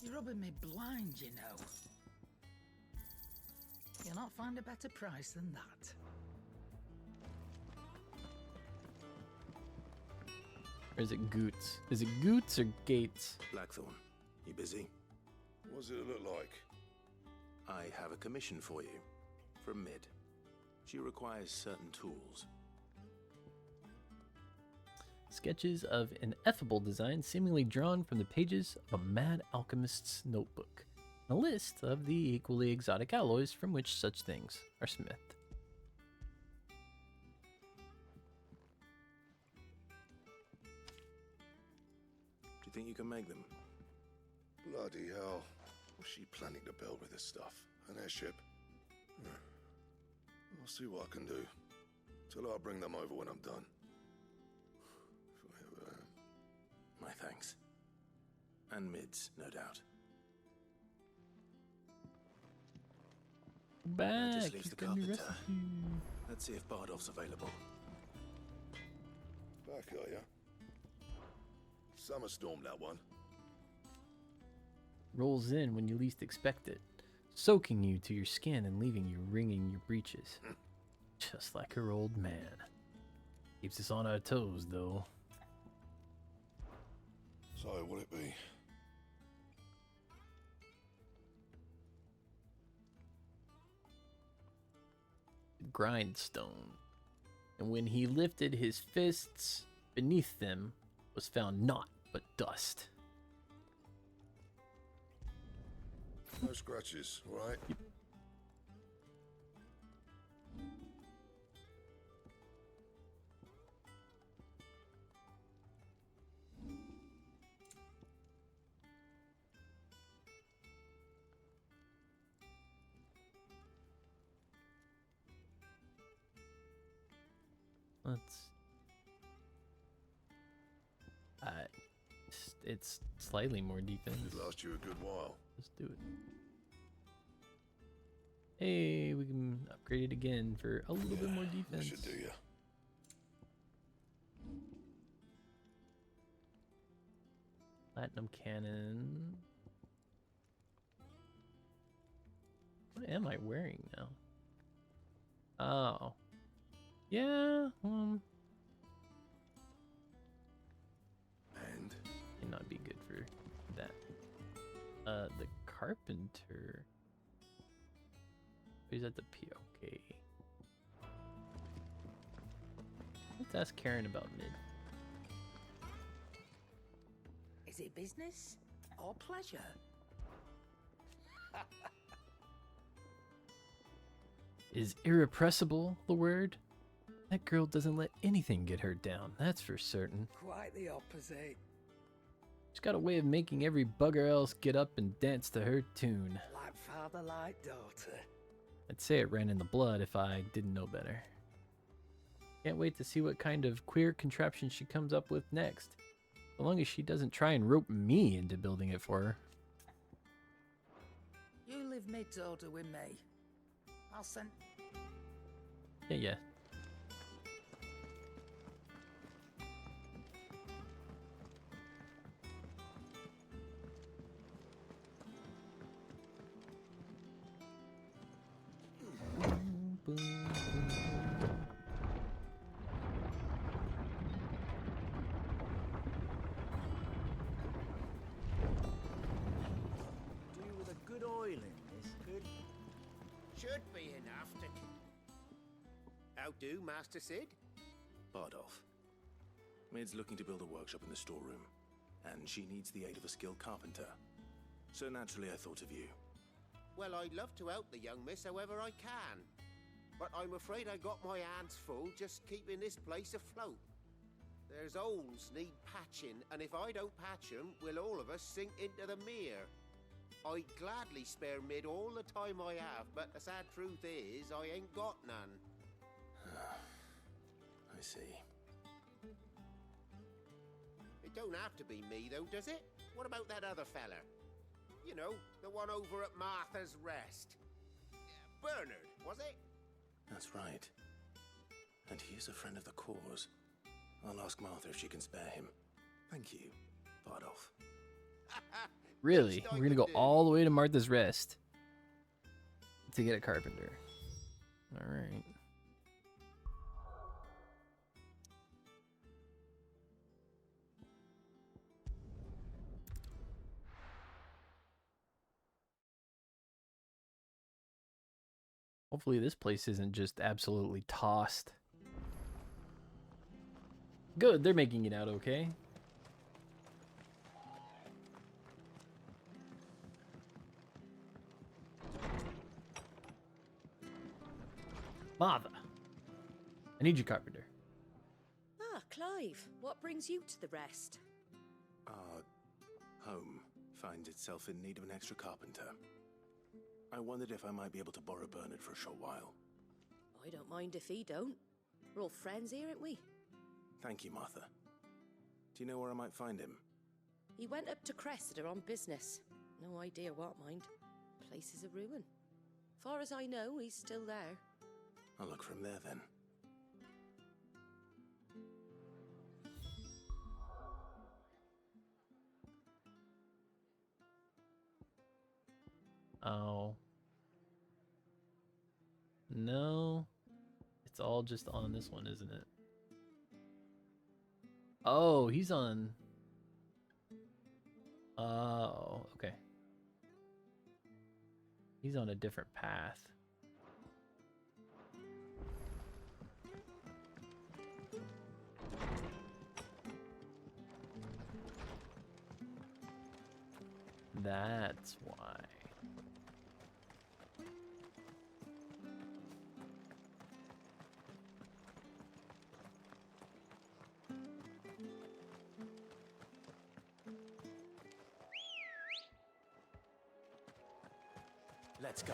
You're rubbing me blind, you know. You'll not find a better price than that. Or is it Goots? Is it Goots or Gates? Blackthorn, you busy? What does it look like? I have a commission for you. From Mid. She requires certain tools. Sketches of ineffable design seemingly drawn from the pages of a mad alchemist's notebook. A list of the equally exotic alloys from which such things are smithed. Do you think you can make them? Bloody hell. What's she planning to build with this stuff? An airship? I'll see what I can do. Till I bring them over when I'm done. If I ever am. My thanks. And Mid's, no doubt. Back. just leaves He's the got a new carpenter. recipe. Let's see if Bardolph's available. Back, are ya? Summer storm, that one. Rolls in when you least expect it, soaking you to your skin and leaving you wringing your breeches. Just like her old man. Keeps us on our toes, though. So, what'll it be? Grindstone. And when he lifted his fists, beneath them was found naught but dust. No scratches, right? Let's. It's slightly more defense. It'd last you a good while. Let's do it. Hey, we can upgrade it again for a little bit more That defense. should do ya. Platinum cannon. What am I wearing now? Oh. Yeah, And may not be good for that. The carpenter. He's at the POK. Let's ask Karen about mid. Is it business or pleasure? Is irrepressible the word? That girl doesn't let anything get her down, that's for certain. Quite the opposite. She's got a way of making every bugger else get up and dance to her tune. Like father, like daughter. I'd say it ran in the blood if I didn't know better. Can't wait to see what kind of queer contraption she comes up with next. So long as she doesn't try and rope me into building it for her. You live mid-order with me. I'll send... Yeah. Do with a good oil in this, good? Should be enough to... How do, Master Sid? Bardolph. Mid's looking to build a workshop in the storeroom, and she needs the aid of a skilled carpenter. So naturally I thought of you. Well, I'd love to help the young miss however I can. But I'm afraid I got my hands full just keeping this place afloat. There's holes need patching, and if I don't patch 'em, will all of us sink into the mere. I'd gladly spare Mid all the time I have, but the sad truth is, I ain't got none. I see. It don't have to be me, though, does it? What about that other fella? You know, the one over at Martha's Rest. Bernard, was it? That's right. And he is a friend of the cause. I'll ask Martha if she can spare him. Thank you, Bardolph. Really? We're gonna go all the way to Martha's Rest to get a carpenter. Alright. Hopefully this place isn't just absolutely tossed. Good, they're making it out okay. Martha, I need you, carpenter. Ah, Clive, what brings you to the Rest? Our home finds itself in need of an extra carpenter. I wondered if I might be able to borrow Bernard for a short while. I don't mind if he don't. We're all friends here, aren't we? Thank you, Martha. Do you know where I might find him? He went up to Cressida on business. No idea what, mind. Place is a ruin. Far as I know, he's still there. I'll look from there then. Oh. No. It's all just on this one, isn't it? Oh, he's on... Oh, okay. He's on a different path. That's why. Let's go.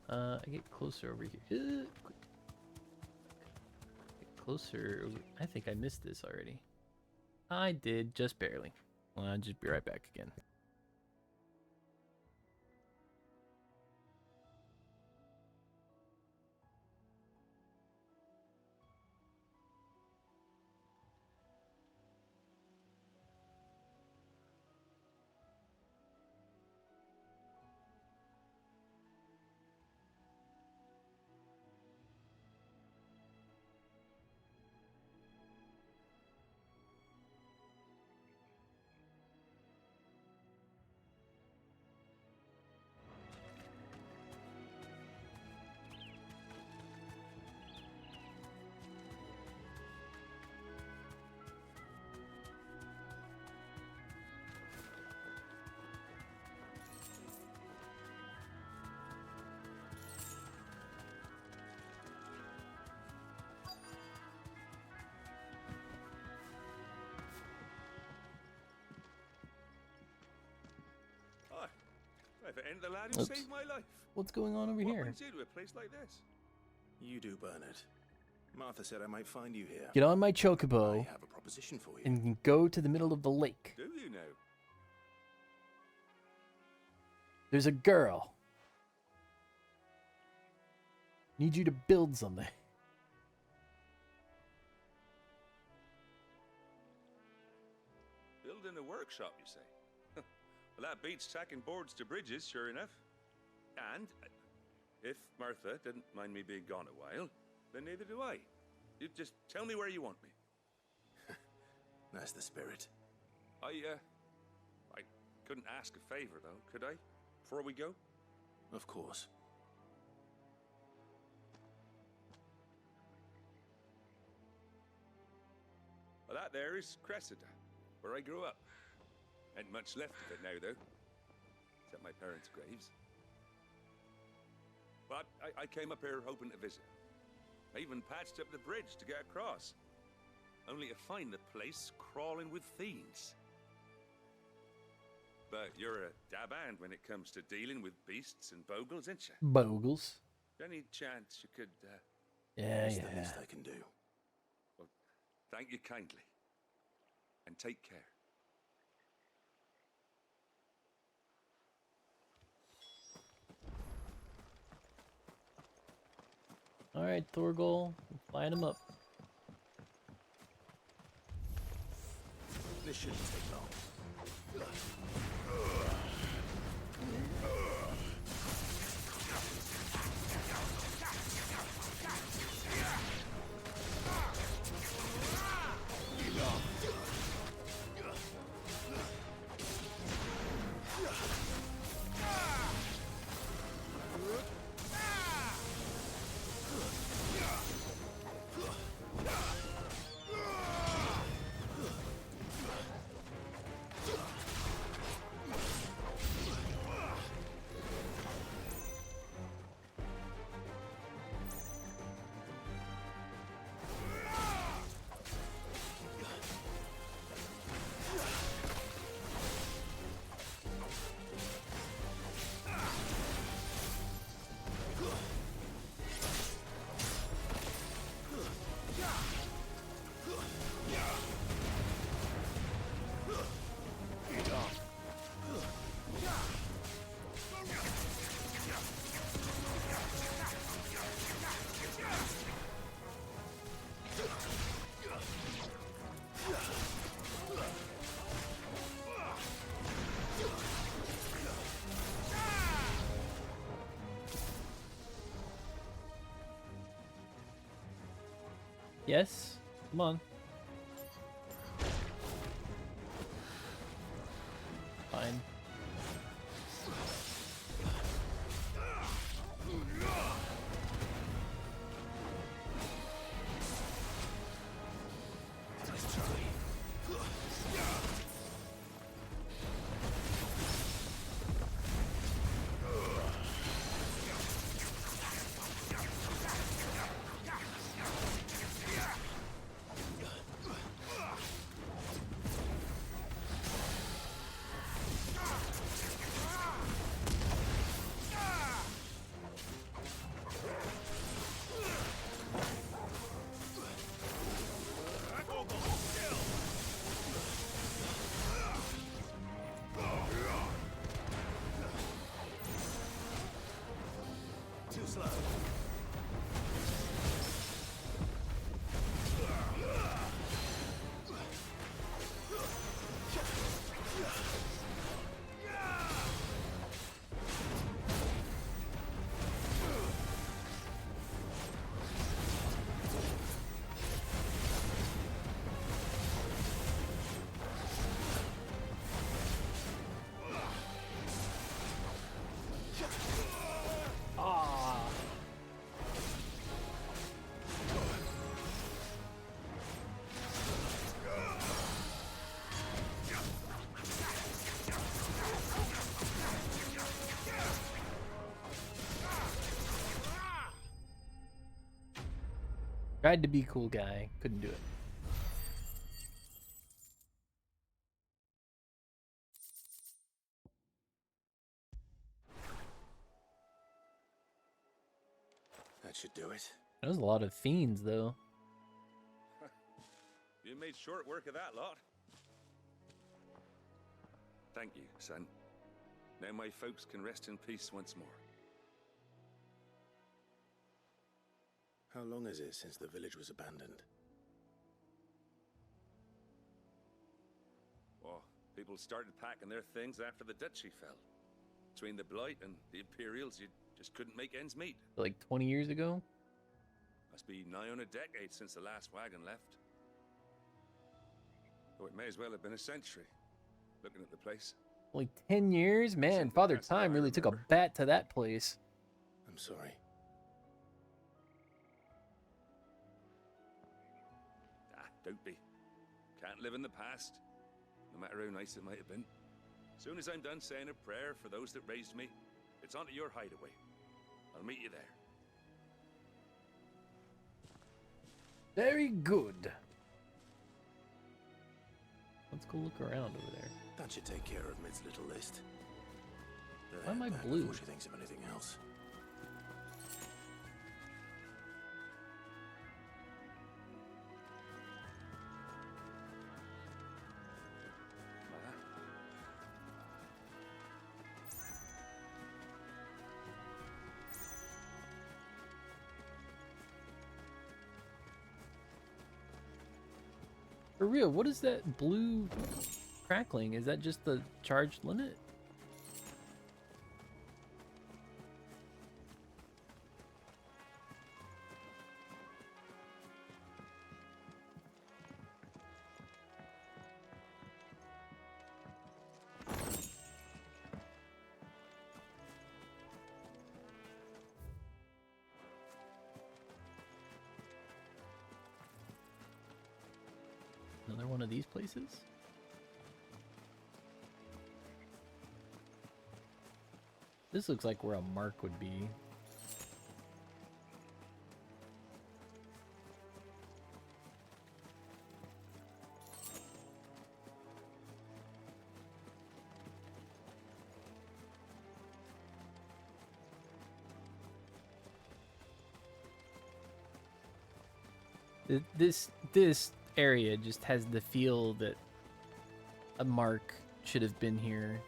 I get closer over here. Get closer. I think I missed this already. I did, just barely. Well, I'll just be right back again. if it ain't the lad who Oops. saved my life. What's going on over What here? brings you to a place like this? You do, Bernard. Martha said I might find you here. Get on my I chocobo have a proposition for you. and go to the middle of the lake. Do you know? There's a girl. Need you to build something. Building a workshop, you say? Well, that beats tacking boards to bridges, sure enough. And if Martha didn't mind me being gone a while, then neither do I. You just tell me where you want me. That's the spirit. I couldn't ask a favor, though, could I? Before we go? Of course. Well, that there is Cressida, where I grew up. Ain't much left of it now, though. Except my parents' graves. But I came up here hoping to visit. I even patched up the bridge to get across. Only to find the place crawling with fiends. But you're a dab hand when it comes to dealing with beasts and bogles, ain't you? Bogles. Any chance you could, Yeah, That's yeah. the least I can do. Well, thank you kindly. And take care. All right, Thorgol, line him up. This shouldn't take long. Yes? Come on. Fine. Too slow. Ah. Tried to be a cool guy, couldn't do it. That should do it. That was a lot of fiends, though. You made short work of that lot. Thank you, son. Now my folks can rest in peace once more. How long is it since the village was abandoned? Oh, people started packing their things after the duchy fell. Between the Blight and the Imperials, you just couldn't make ends meet. Like 20 years ago? Must be nigh on a decade since the last wagon left. Oh, it may as well have been a century, looking at the place. Only 10 years? Man, Father Time really took a bat to that place. I'm sorry. Ah, don't be. Can't live in the past, no matter how nice it might have been. Soon as I'm done saying a prayer for those that raised me, it's onto your hideaway. I'll meet you there. Very good. Let's go look around over there. That should take care of Mid's little list. Why am I Back blue? Before she thinks of anything else. For real, what is that blue crackling? Is that just the charge limit? Another one of these places? This looks like where a mark would be. This area just has the feel that a mark should have been here.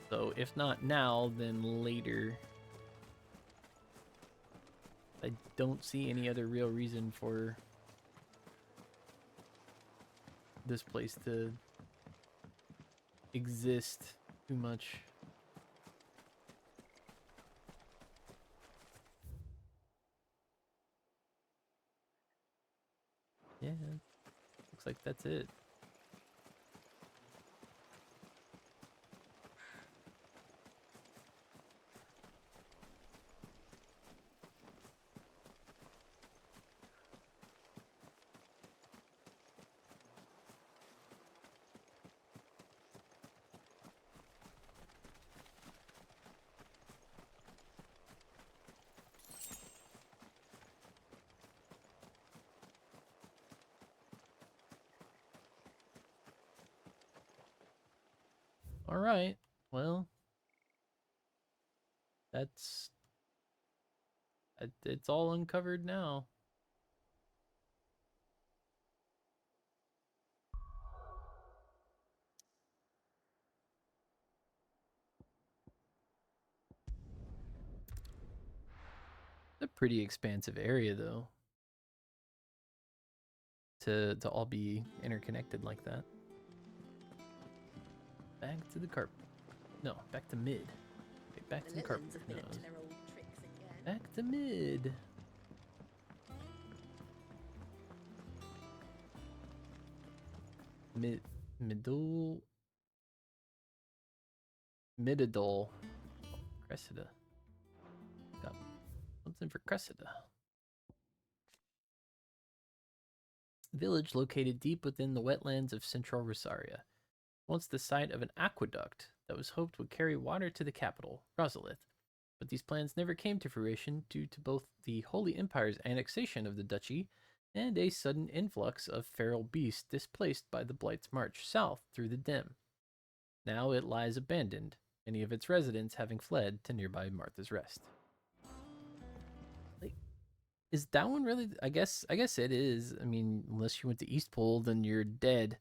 So if not now, then later. I don't see any other real reason for this place to exist too much. Yeah, looks like that's it. All right, well, it's all uncovered now. It's a pretty expansive area, though, to all be interconnected like that. Back to the carpet. No, back to mid. Okay, back to the carpet. No, back to mid. Middle. Mididol. Cressida. Got something for Cressida. Village located deep within the wetlands of central Rosaria. Once the site of an aqueduct that was hoped would carry water to the capital, Rosalith. But these plans never came to fruition due to both the Holy Empire's annexation of the duchy and a sudden influx of feral beasts displaced by the Blight's march south through the Dim. Now it lies abandoned, any of its residents having fled to nearby Martha's Rest. Like, is that one really? I guess it is. I mean, unless you went to Eastpole, then you're dead.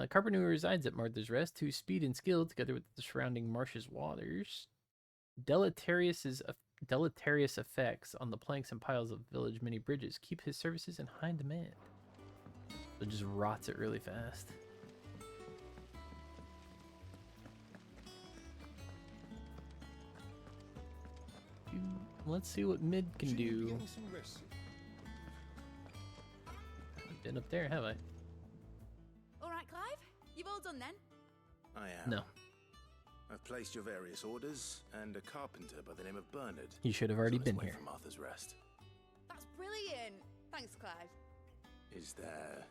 Carpenter who resides at Martha's Rest, whose speed and skill, together with the surrounding marshes waters, deleterious effects on the planks and piles of village mini bridges keep his services in high demand. So it just rots it really fast. Let's see what mid can do. I've been up there, have I? Alright, Clive? You've all done then? I am. No. I've placed your various orders, and a carpenter by the name of Bernard. You should have already been here. From Martha's Rest. That's brilliant! Thanks, Clive. Is there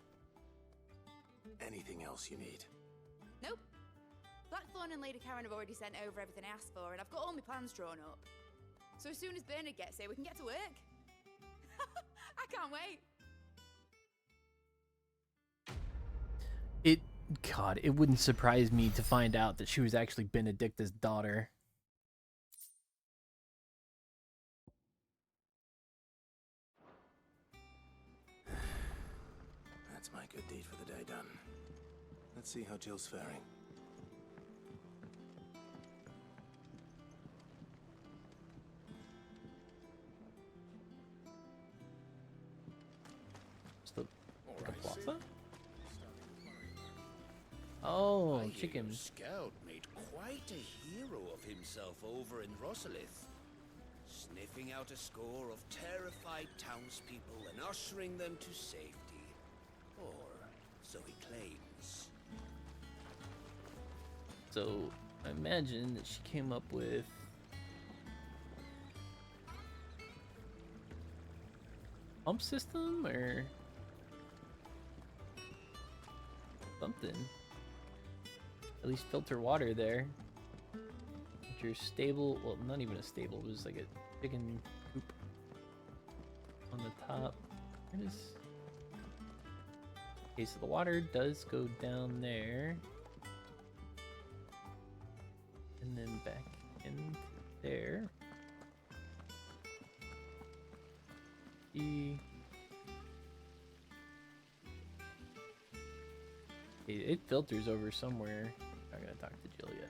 anything else you need? Nope. Blackthorn and Lady Karen have already sent over everything I asked for, and I've got all my plans drawn up. So as soon as Bernard gets here, we can get to work. I can't wait. God, it wouldn't surprise me to find out that she was actually Benedicta's daughter. That's my good deed for the day done. Let's see how Jill's faring. The plaza? Oh, chicken. Scout made quite a hero of himself over in Rosalith, sniffing out a score of terrified townspeople and ushering them to safety. Or so he claims. So, I imagine that she came up with pump system or something. At least filter water there. Which are stable, well, not even a stable, it was like a chicken coop on the top. Where does... Okay, so the water does go down there. And then back in there. It filters over somewhere. I'm not gonna talk to Jill yet.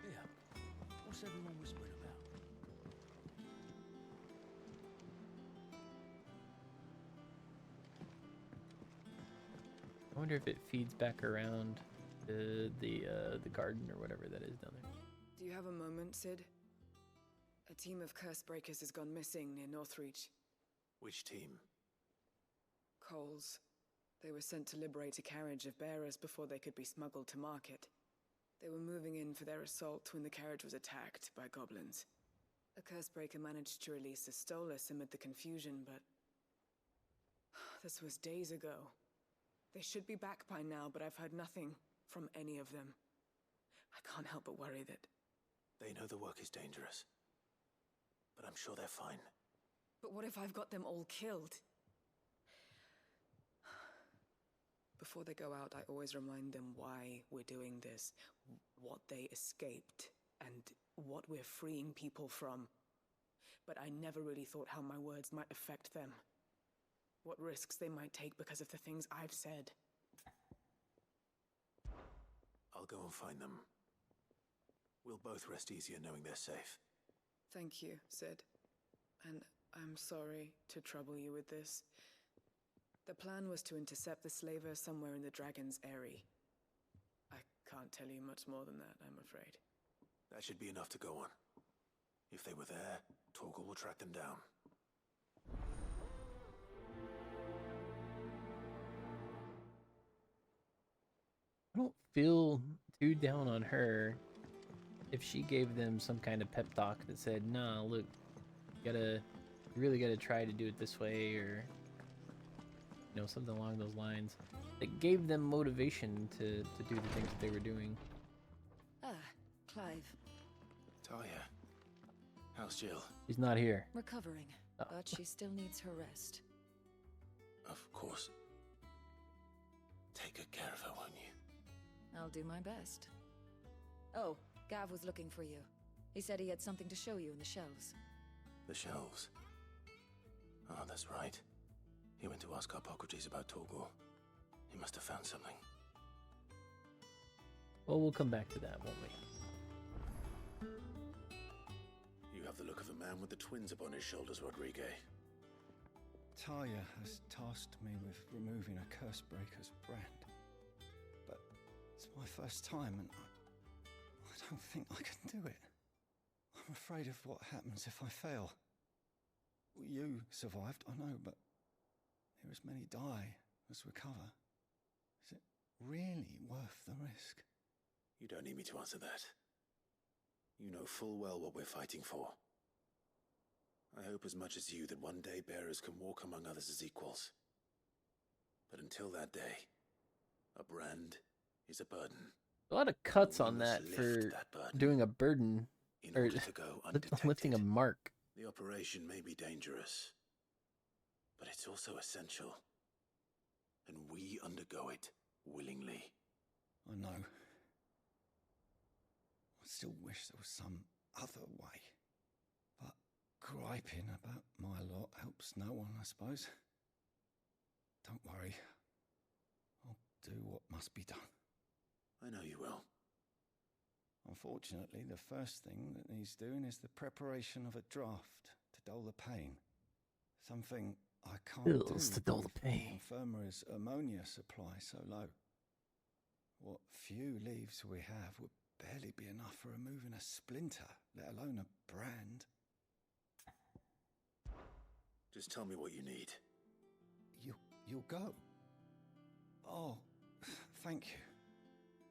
Yeah. What's everyone whispering about? I wonder if it feeds back around to the garden or whatever that is down there. Do you have a moment, Sid? A team of curse breakers has gone missing near Northreach. Which team? Coles. They were sent to liberate a carriage of bearers before they could be smuggled to market. They were moving in for their assault when the carriage was attacked by goblins. A cursebreaker managed to release a Stolus amid the confusion, but... this was days ago. They should be back by now, but I've heard nothing from any of them. I can't help but worry that... They know the work is dangerous. But I'm sure they're fine. But what if I've got them all killed? Before they go out, I always remind them why we're doing this, what they escaped, and what we're freeing people from. But I never really thought how my words might affect them. What risks they might take because of the things I've said. I'll go and find them. We'll both rest easier knowing they're safe. Thank you, Sid. And I'm sorry to trouble you with this. The plan was to intercept the slaver somewhere in the Dragon's Eyrie. I can't tell you much more than that, I'm afraid. That should be enough to go on. If they were there, Torgal will track them down. I don't feel too down on her if she gave them some kind of pep talk that said, nah, look, you really gotta try to do it this way, or you know, something along those lines. That gave them motivation to do the things that they were doing. Ah, Clive. Talia, how's Jill? She's not here. Recovering, Oh. but she still needs her rest. Of course. Take good care of her, won't you? I'll do my best. Oh, Gav was looking for you. He said he had something to show you in the shelves. The shelves. Oh, that's right. He went to ask Hippocrates about Torgor. He must have found something. Well, we'll come back to that, won't we? You have the look of a man with the twins upon his shoulders, Rodrigue. Talia has tasked me with removing a Cursebreaker's brand. But it's my first time and I don't think I can do it. I'm afraid of what happens if I fail. You survived, I know, but here as many die as recover. Is it really worth the risk? You don't need me to answer that. You know full well what we're fighting for. I hope as much as you that one day bearers can walk among others as equals. But until that day, a brand is a burden. A lot of cuts on that for doing a burden, or lifting a mark. The operation may be dangerous, but it's also essential. And we undergo it willingly. I know. I still wish there was some other way. But griping about my lot helps no one, I suppose. Don't worry. I'll do what must be done. I know you will. Unfortunately, the first thing that needs doing is the preparation of a draft to dull the pain. Something I can't do To dull the pain. Infirmary's ammonia supply so low. What few leaves we have would barely be enough for removing a splinter, let alone a brand. Just tell me what you need. You'll go? Oh, thank you.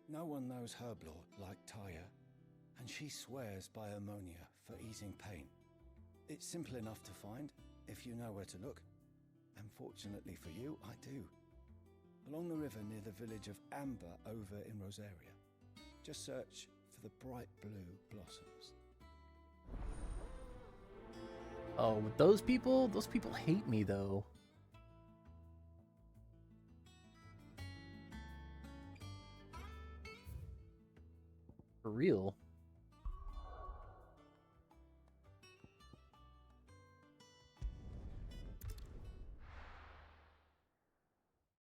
No one knows Herblord like Taya, and she swears by ammonia for easing pain. It's simple enough to find, if you know where to look. And fortunately for you, I do. Along the river near the village of Amber over in Rosaria. Just search for the bright blue blossoms. Oh, those people hate me though. For real.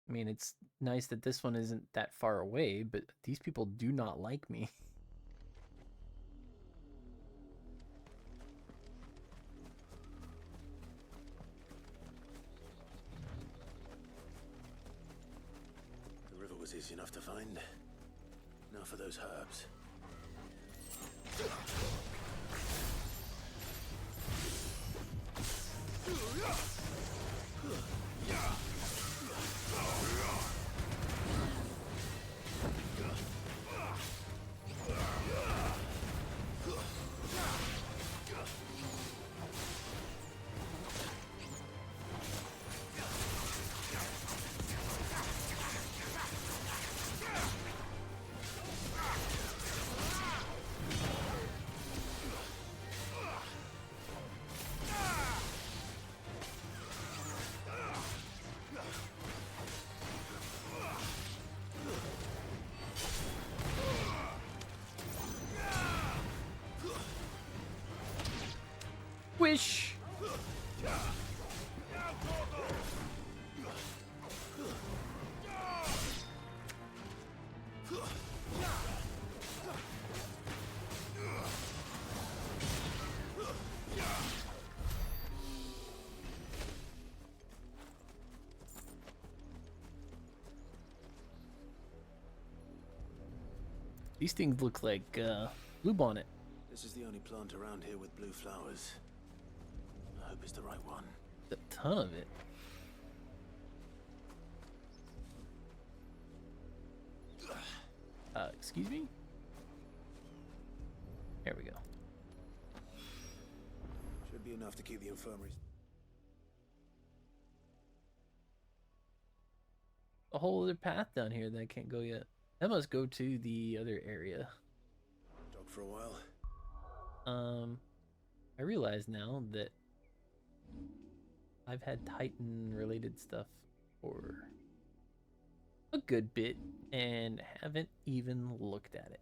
I mean, it's nice that this one isn't that far away, but these people do not like me. The river was easy enough to find. Now for those herbs. Wish. These things look like bluebonnet. This is the only plant around here with blue flowers. I hope it's the right one. A ton of it. Excuse me? There we go. Should be enough to keep the infirmary. A whole other path down here that I can't go yet. That must go to the other area. Dog for a while. I realize now that I've had Titan related stuff for a good bit and haven't even looked at it.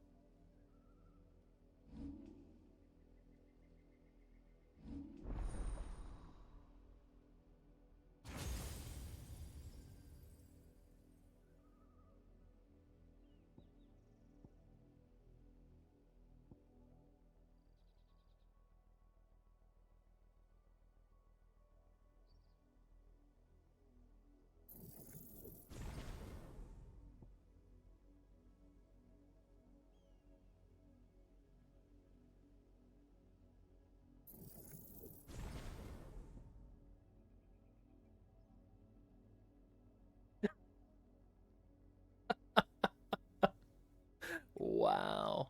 Wow.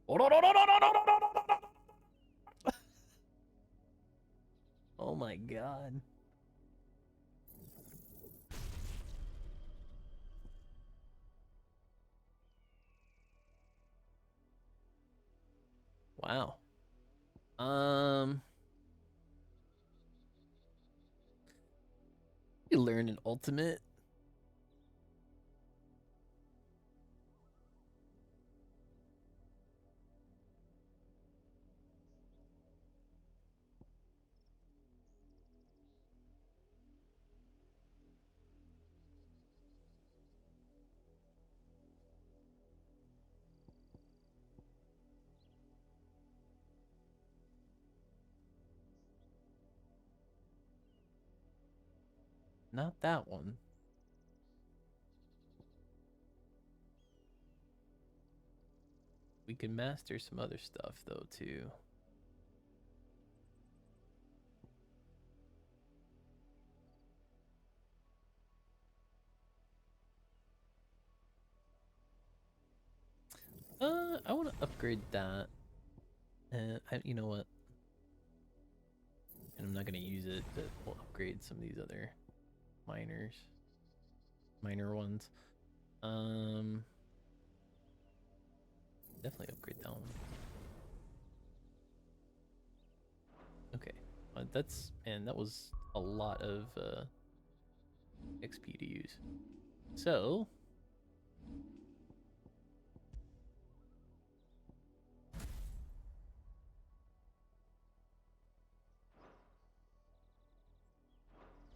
Oh, no, no, no, no, no, no, no, no, no, no, no. Oh my god. Wow. You learn an ultimate. Not that one. We can master some other stuff though too. I want to upgrade that. And you know what? And I'm not gonna use it, but we'll upgrade some of these other minor ones. Definitely upgrade that one. Okay, that was a lot of XP to use. So.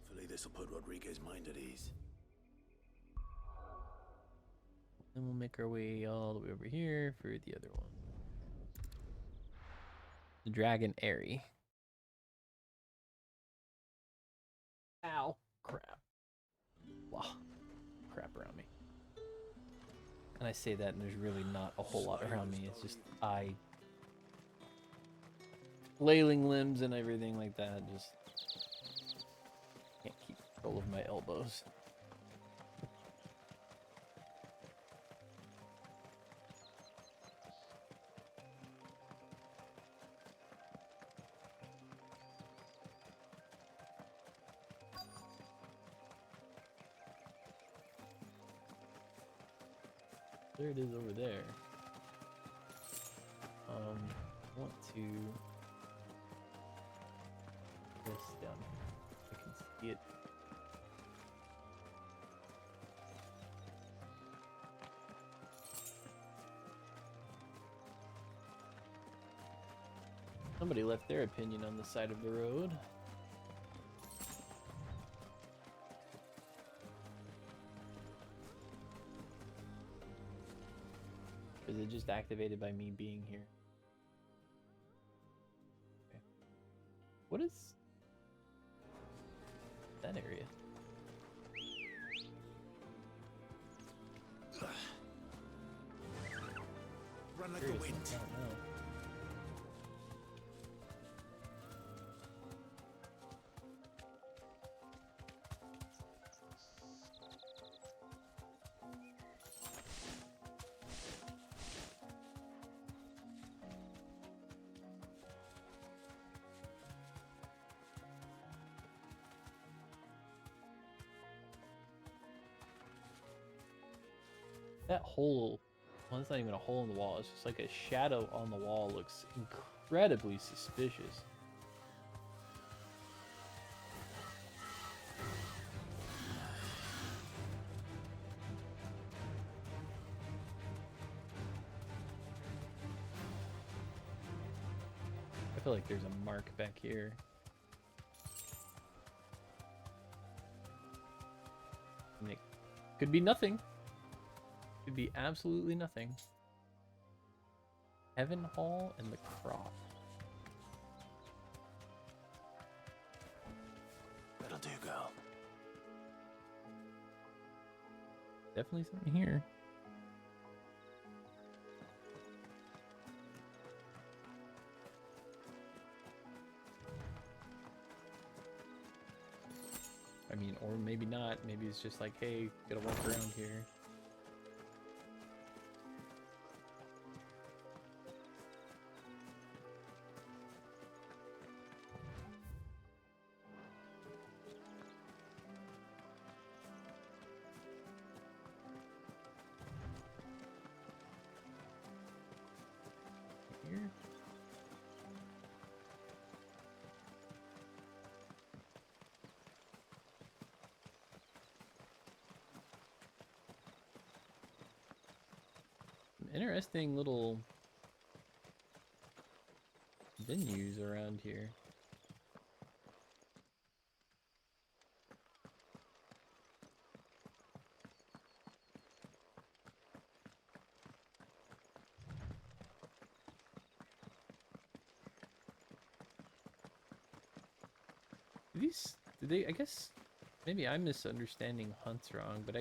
Hopefully this will put Rodriguez's mind at ease. Then we'll make our way all the way over here for the other one. The Dragon Airy. Ow. Crap. Wow. Crap around me. And I say that and there's really not a whole lot around me. It's just flailing limbs and everything like that. Just can't keep control of my elbows. There it is over there. I want to this down here. I can see it. Somebody left their opinion on the side of the road. Or is it just activated by me being here? Okay. What is that area? Run like the wind. That hole, well, it's not even a hole in the wall, it's just like a shadow on the wall. Looks incredibly suspicious. feel like there's a mark back here. And it could be nothing. Could be absolutely nothing. Heaven Hall and the Croft. That'll do, girl. Definitely something here. I mean, or maybe not. Maybe it's just like, hey, gotta walk around here. Here. Some interesting little venues around here. Did they, I guess, maybe I'm misunderstanding hunts wrong, but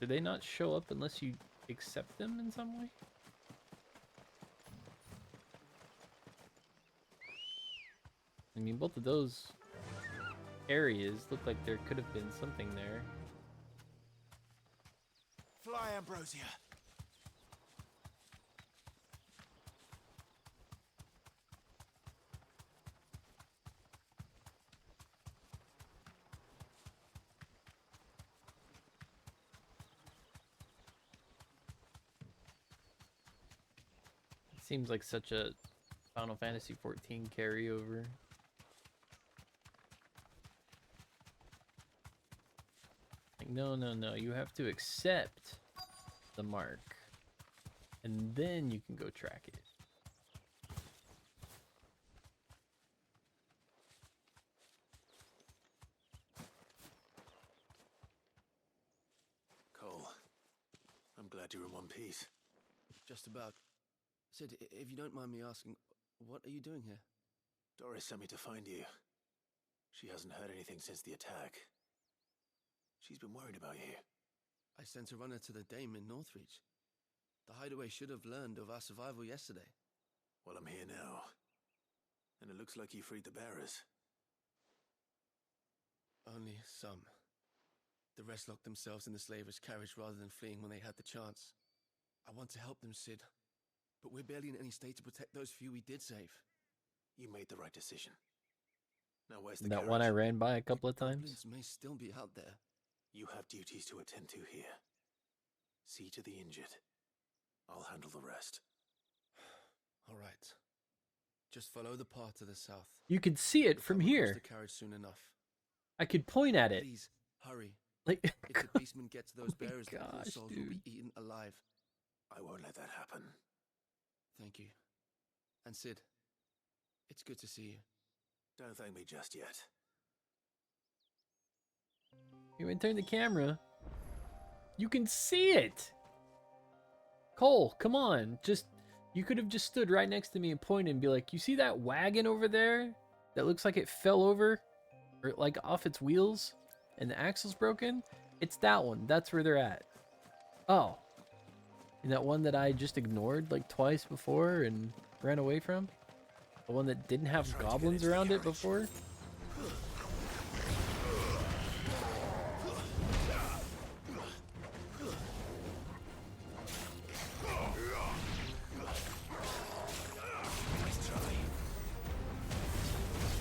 do they not show up unless you accept them in some way? I mean, both of those areas look like there could have been something there. Fly, Ambrosia. Seems like such a Final Fantasy XIV carryover. Like, no, you have to accept the mark, and then you can go track it. Cole, I'm glad you're in one piece. Just about. Sid, if you don't mind me asking, what are you doing here? Doris sent me to find you. She hasn't heard anything since the attack. She's been worried about you. I sent a runner to the Dame in Northreach. The hideaway should have learned of our survival yesterday. Well, I'm here now. And it looks like you freed the bearers. Only some. The rest locked themselves in the slaver's carriage rather than fleeing when they had the chance. I want to help them, Sid. But we're barely in any state to protect those few we did save. You made the right decision. Now where's the That carriage? one I ran by a couple of times. Goblins may still be out there. You have duties to attend to here. See to the injured. I'll handle the rest. All right. Just follow the path to the south. You can see it from here. The carriage soon enough. I could point at it. Please, hurry. Like, if the beastmen get to those oh my bearers, the poor gosh, souls dude. will be eaten alive. I won't let that happen. Thank you. And Sid, it's good to see you. Don't thank me just yet. You can turn the camera. You can see it. Cole, come on. You could have just stood right next to me and pointed and be like, you see that wagon over there? That looks like it fell over? Or like off its wheels? And the axle's broken? It's that one. That's where they're at. Oh. And that one that I just ignored like twice before and ran away from? The one that didn't have goblins around it before?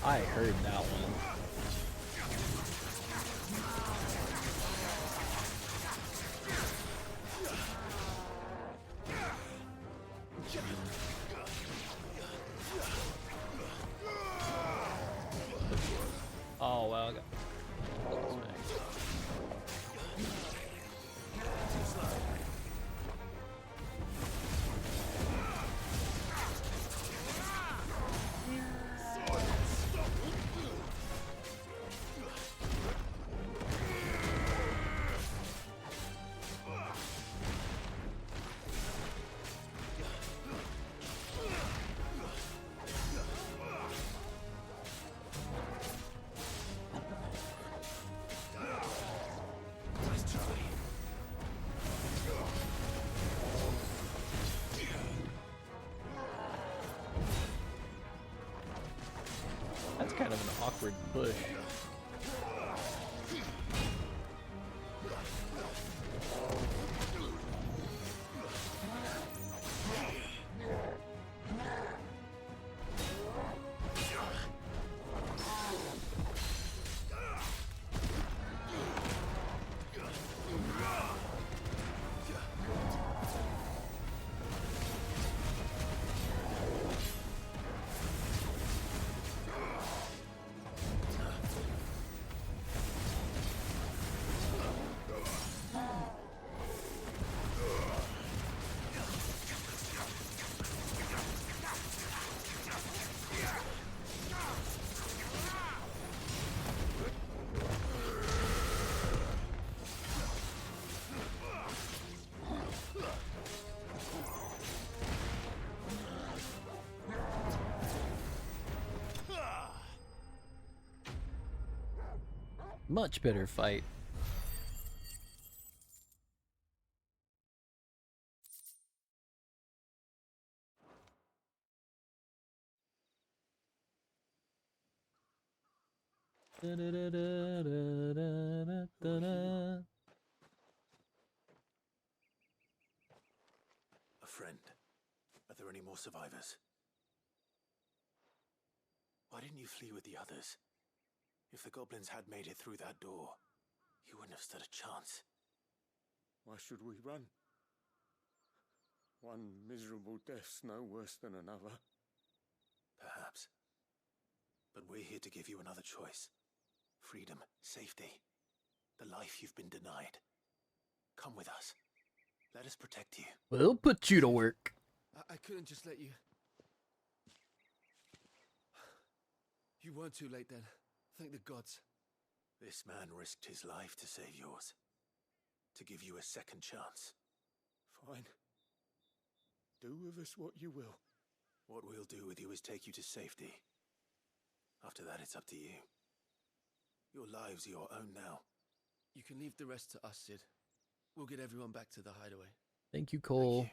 I heard that one. Oh, well, I got... kind of an awkward push. Much better fight. A friend. Are there any more survivors? Why didn't you flee with the others? If the goblins had made it through that door, you wouldn't have stood a chance. Why should we run? One miserable death's no worse than another. Perhaps. But we're here to give you another choice. Freedom, safety, the life you've been denied. Come with us. Let us protect you. We'll put you to work. I couldn't just let you... You weren't too late then. Thank the gods. This man risked his life to save yours. To give you a second chance. Fine. Do with us what you will. What we'll do with you is take you to safety. After that, it's up to you. Your lives are your own now. You can leave the rest to us, Sid. We'll get everyone back to the hideaway. Thank you, Cole. Thank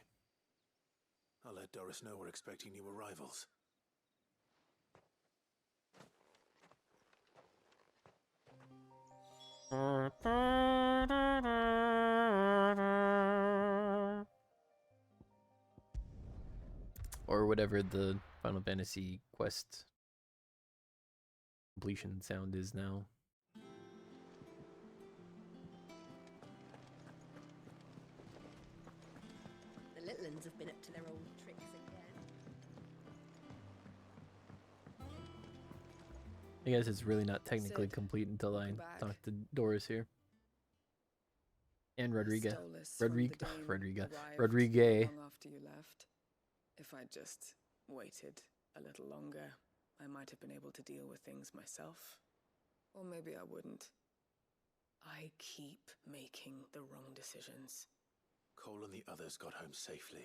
you. I'll let Doris know we're expecting new arrivals. Or whatever the Final Fantasy quest completion sound is now. The little uns have been up to their old tricks again. I guess it's really not technically Sid, complete until I back. talk to Doris here. And Rodriga. Rodriga. Long after you left. If I'd just waited a little longer, I might have been able to deal with things myself. Or maybe I wouldn't. I keep making the wrong decisions. Cole and the others got home safely.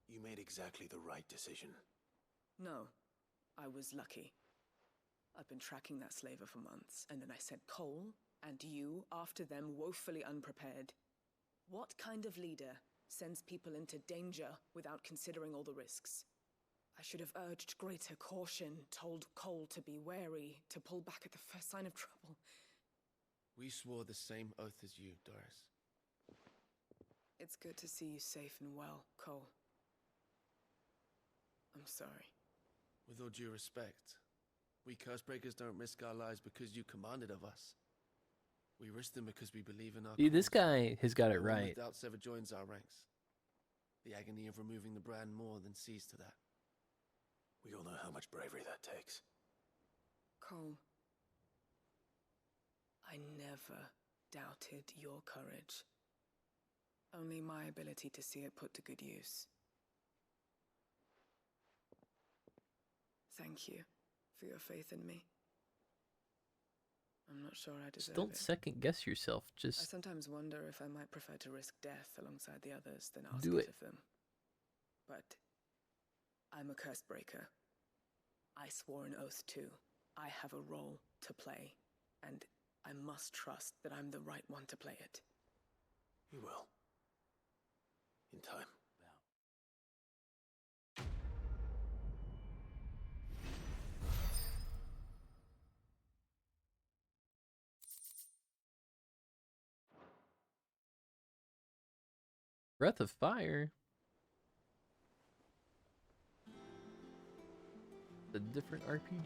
You made exactly the right decision. No, I was lucky. I've been tracking that slaver for months, and then I sent Cole and you after them woefully unprepared. What kind of leader sends people into danger without considering all the risks? I should have urged greater caution, told Cole to be wary, to pull back at the first sign of trouble. We swore the same oath as you, Doris. It's good to see you safe and well, Cole. I'm sorry. With all due respect, we Cursebreakers don't risk our lives because you commanded of us. We risk them because we believe in our See, this cause. guy has got it No one right. without sever joins our ranks. The agony of removing the brand more than sees to that. We all know how much bravery that takes. Cole, I never doubted your courage. Only my ability to see it put to good use. Thank you for your faith in me. I'm not sure I Just deserve don't it. second guess yourself. I Just sometimes wonder if I might prefer to risk death alongside the others than ask do it it. of them. But I'm a curse breaker. I swore an oath too. I have a role to play, and I must trust that I'm the right one to play it. You will. In time. Breath of Fire. A different RPG.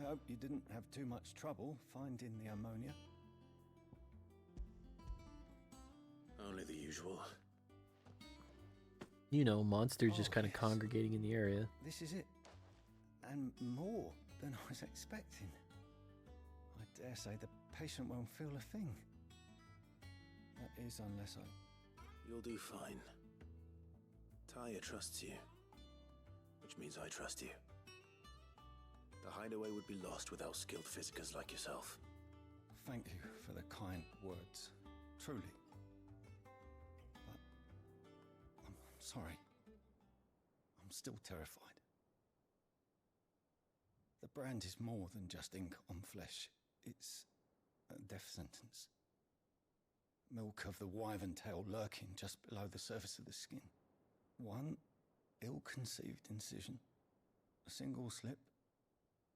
I hope you didn't have too much trouble finding the ammonia. Only the usual. You know, monsters just Oh, kind of yes. congregating in the area. This is it. And more than I was expecting. I dare say the patient won't feel a thing. That is, unless I... You'll do fine. Taya trusts you. Which means I trust you. The hideaway would be lost without skilled physicers like yourself. Thank you for the kind words. Truly. But... I'm sorry. I'm still terrified. The brand is more than just ink on flesh. It's a death sentence. Milk of the wyvern tail lurking just below the surface of the skin. One ill-conceived incision, a single slip,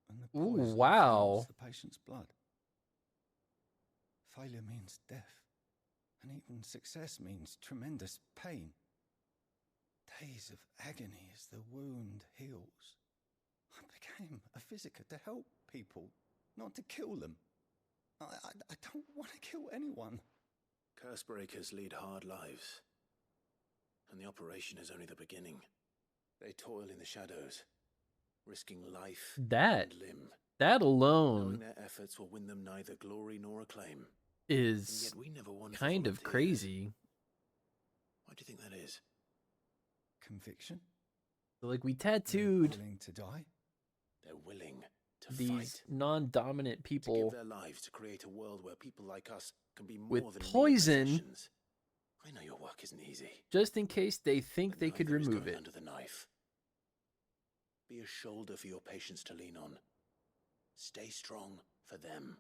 and the Ooh, poison wow. fuels the patient's blood. Failure means death, and even success means tremendous pain. Days of agony as the wound heals. I became a physiker to help people, not to kill them. I don't want to kill anyone. Curse breakers lead hard lives. And the operation is only the beginning. They toil in the shadows, risking life That and limb. that Knowing alone their efforts will win them neither glory nor acclaim. is And yet we never wanted to kind of volunteer. crazy. Why do you think that is? Conviction? So, like, we They're tattooed willing to die? They're willing to these fight. non-dominant To people give their lives to create a world where people like us can be more with than mere poison possessions. I know your work isn't easy. just in case they think But they could neither is remove going it. under the knife. Be a shoulder for your patients to lean on. Stay strong for them.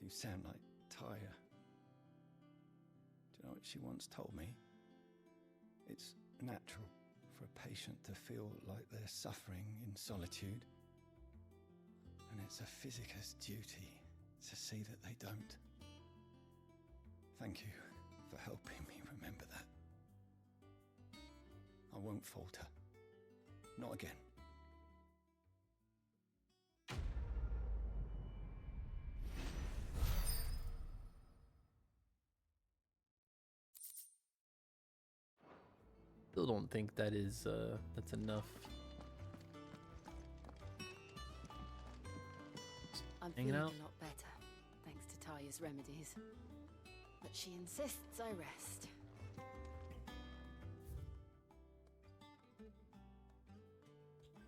You sound like Taya. Do you know what she once told me? It's natural for a patient to feel like they're suffering in solitude. And it's a physicist's duty to see that they don't. Thank you for helping me remember that. I won't falter. Not again. Still don't think that is that's enough. I'm Hanging feeling out. a lot better, thanks to Taya's remedies. But she insists I rest.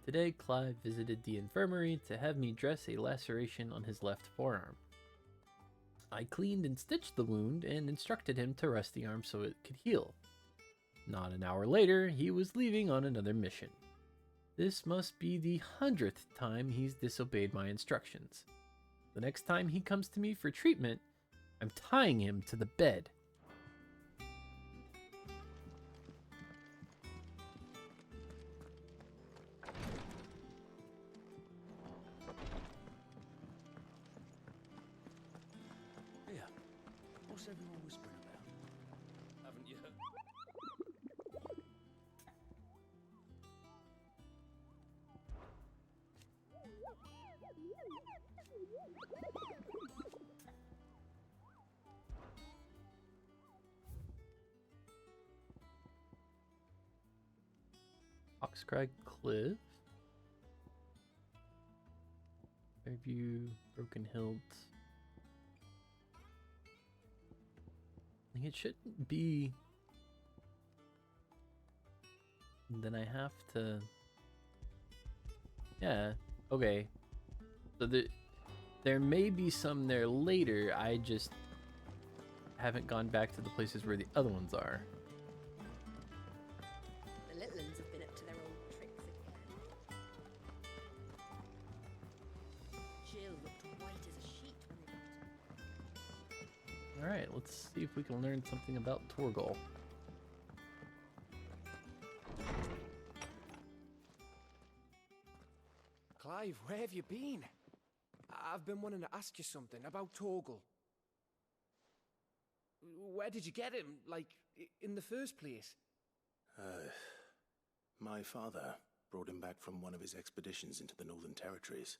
Today, Clive visited the infirmary to have me dress a laceration on his left forearm. I cleaned and stitched the wound and instructed him to rest the arm so it could heal. Not an hour later, he was leaving on another mission. This must be the 100th time he's disobeyed my instructions. The next time he comes to me for treatment, I'm tying him to the bed. Here, what's everyone whispering about? Haven't you heard? Oxcrag Cliff. Fairview, Broken Hilt. Like, it shouldn't be. Then I have to. Yeah. Okay. So there may be some there later. I just haven't gone back to the places where the other ones are. The little ones have been up to their old tricks again. Jill looked white as a sheet when they got her. Alright, let's see if we can learn something about Torgal. Clive, where have you been? I've been wanting to ask you something about Torgal. Where did you get him, like, in the first place? My father brought him back from one of his expeditions into the Northern Territories.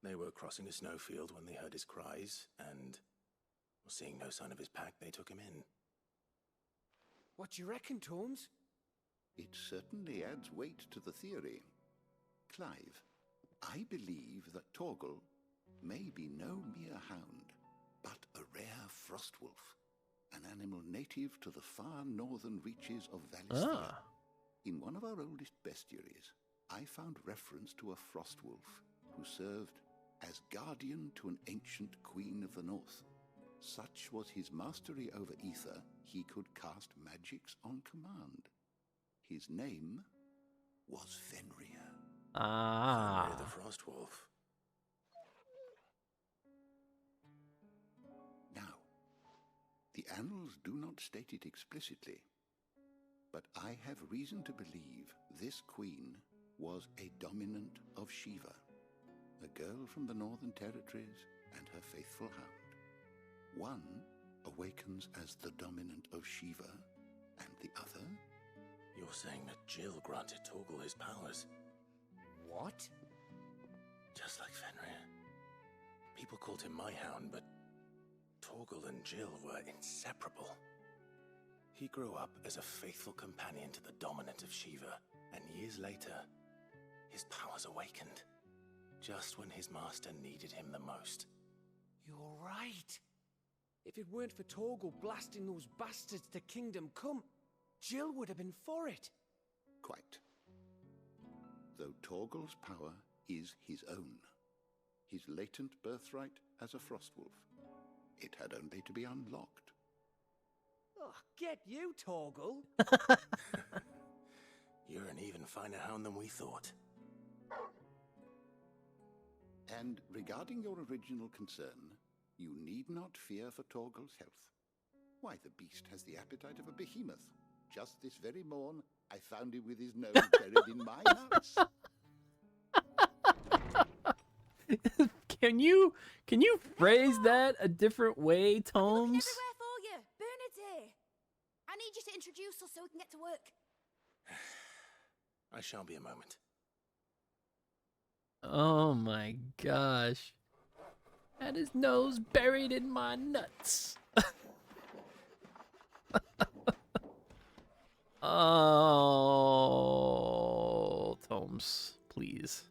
They were crossing a snowfield when they heard his cries, and seeing no sign of his pack, they took him in. What do you reckon, Tomes? It certainly adds weight to the theory. Clive, I believe that Torgal may be no mere hound, but a rare frostwolf, an animal native to the far northern reaches of Valisthea. In one of our oldest bestiaries, I found reference to a frostwolf who served as guardian to an ancient queen of the north. Such was his mastery over ether, he could cast magics on command. His name was Fenrir. Fenrir the Frostwolf. Now, the annals do not state it explicitly, but I have reason to believe this queen was a dominant of Shiva, a girl from the Northern Territories and her faithful hound. One awakens as the dominant of Shiva, and the other... You're saying that Jill granted Torgal his powers? What? Just like Fenrir. People called him my hound, but Torgal and Jill were inseparable. He grew up as a faithful companion to the dominant of Shiva, and years later, his powers awakened, just when his master needed him the most. You're right. If it weren't for Torgal blasting those bastards to Kingdom Come, Jill would have been for it. Quite. Though Torgal's power is his own, his latent birthright as a frostwolf, it had only to be unlocked. Oh, get you, Torgal! You're an even finer hound than we thought. And regarding your original concern, you need not fear for Torgal's health. Why, the beast has the appetite of a behemoth. Just this very morn, I found him with his nose buried in my house. Can you phrase that a different way, Tomes? Everywhere for you. Bernard's here. I need you to introduce us so we can get to work. I shall be a moment. Oh my gosh. Had his nose buried in my nuts. Oh, Tomes, please.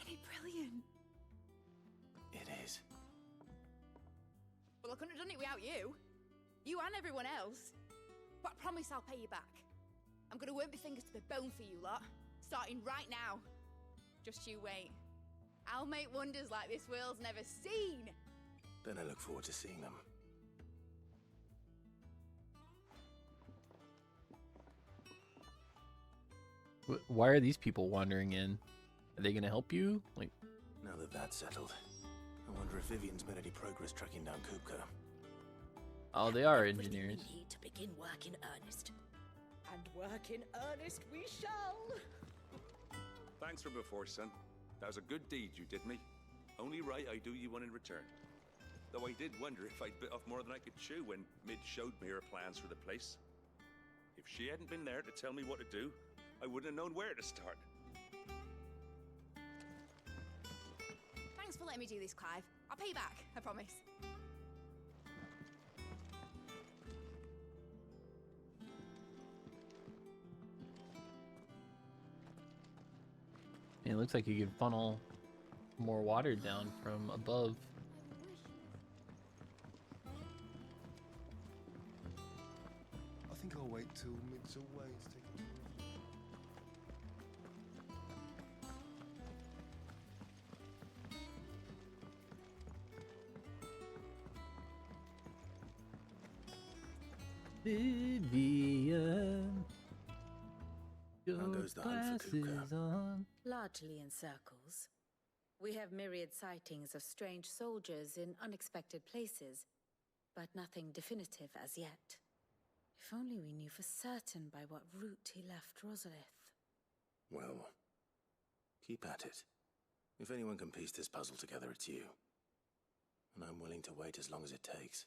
Isn't it brilliant? It is. Well, I couldn't have done it without you. You and everyone else. But I promise I'll pay you back. I'm gonna work my fingers to the bone for you lot, starting right now. Just you wait. I'll make wonders like this world's never seen. Then I look forward to seeing them. Why are these people wandering in? Are they gonna help you? Like, Now that that's settled, I wonder if Vivian's made any progress tracking down Kupka. oh, they are engineers. We need to begin work in earnest. And work in earnest we shall. Thanks for before, son. That was a good deed you did me. Only right I do you one in return. Though I did wonder if I'd bit off more than I could chew when Mid showed me her plans for the place. If she hadn't been there to tell me what to do, I wouldn't have known where to start. Thanks for letting me do this, Clive. I'll pay you back, I promise. It looks like you could funnel more water down from above. I think I'll wait till Mid's away to take a tour. Vivian, your How goes the hunt for glasses Kupka? on. Largely in circles. We have myriad sightings of strange soldiers in unexpected places, but nothing definitive as yet. If only we knew for certain by what route he left Rosalith. Well, keep at it. If anyone can piece this puzzle together, it's you. And I'm willing to wait as long as it takes.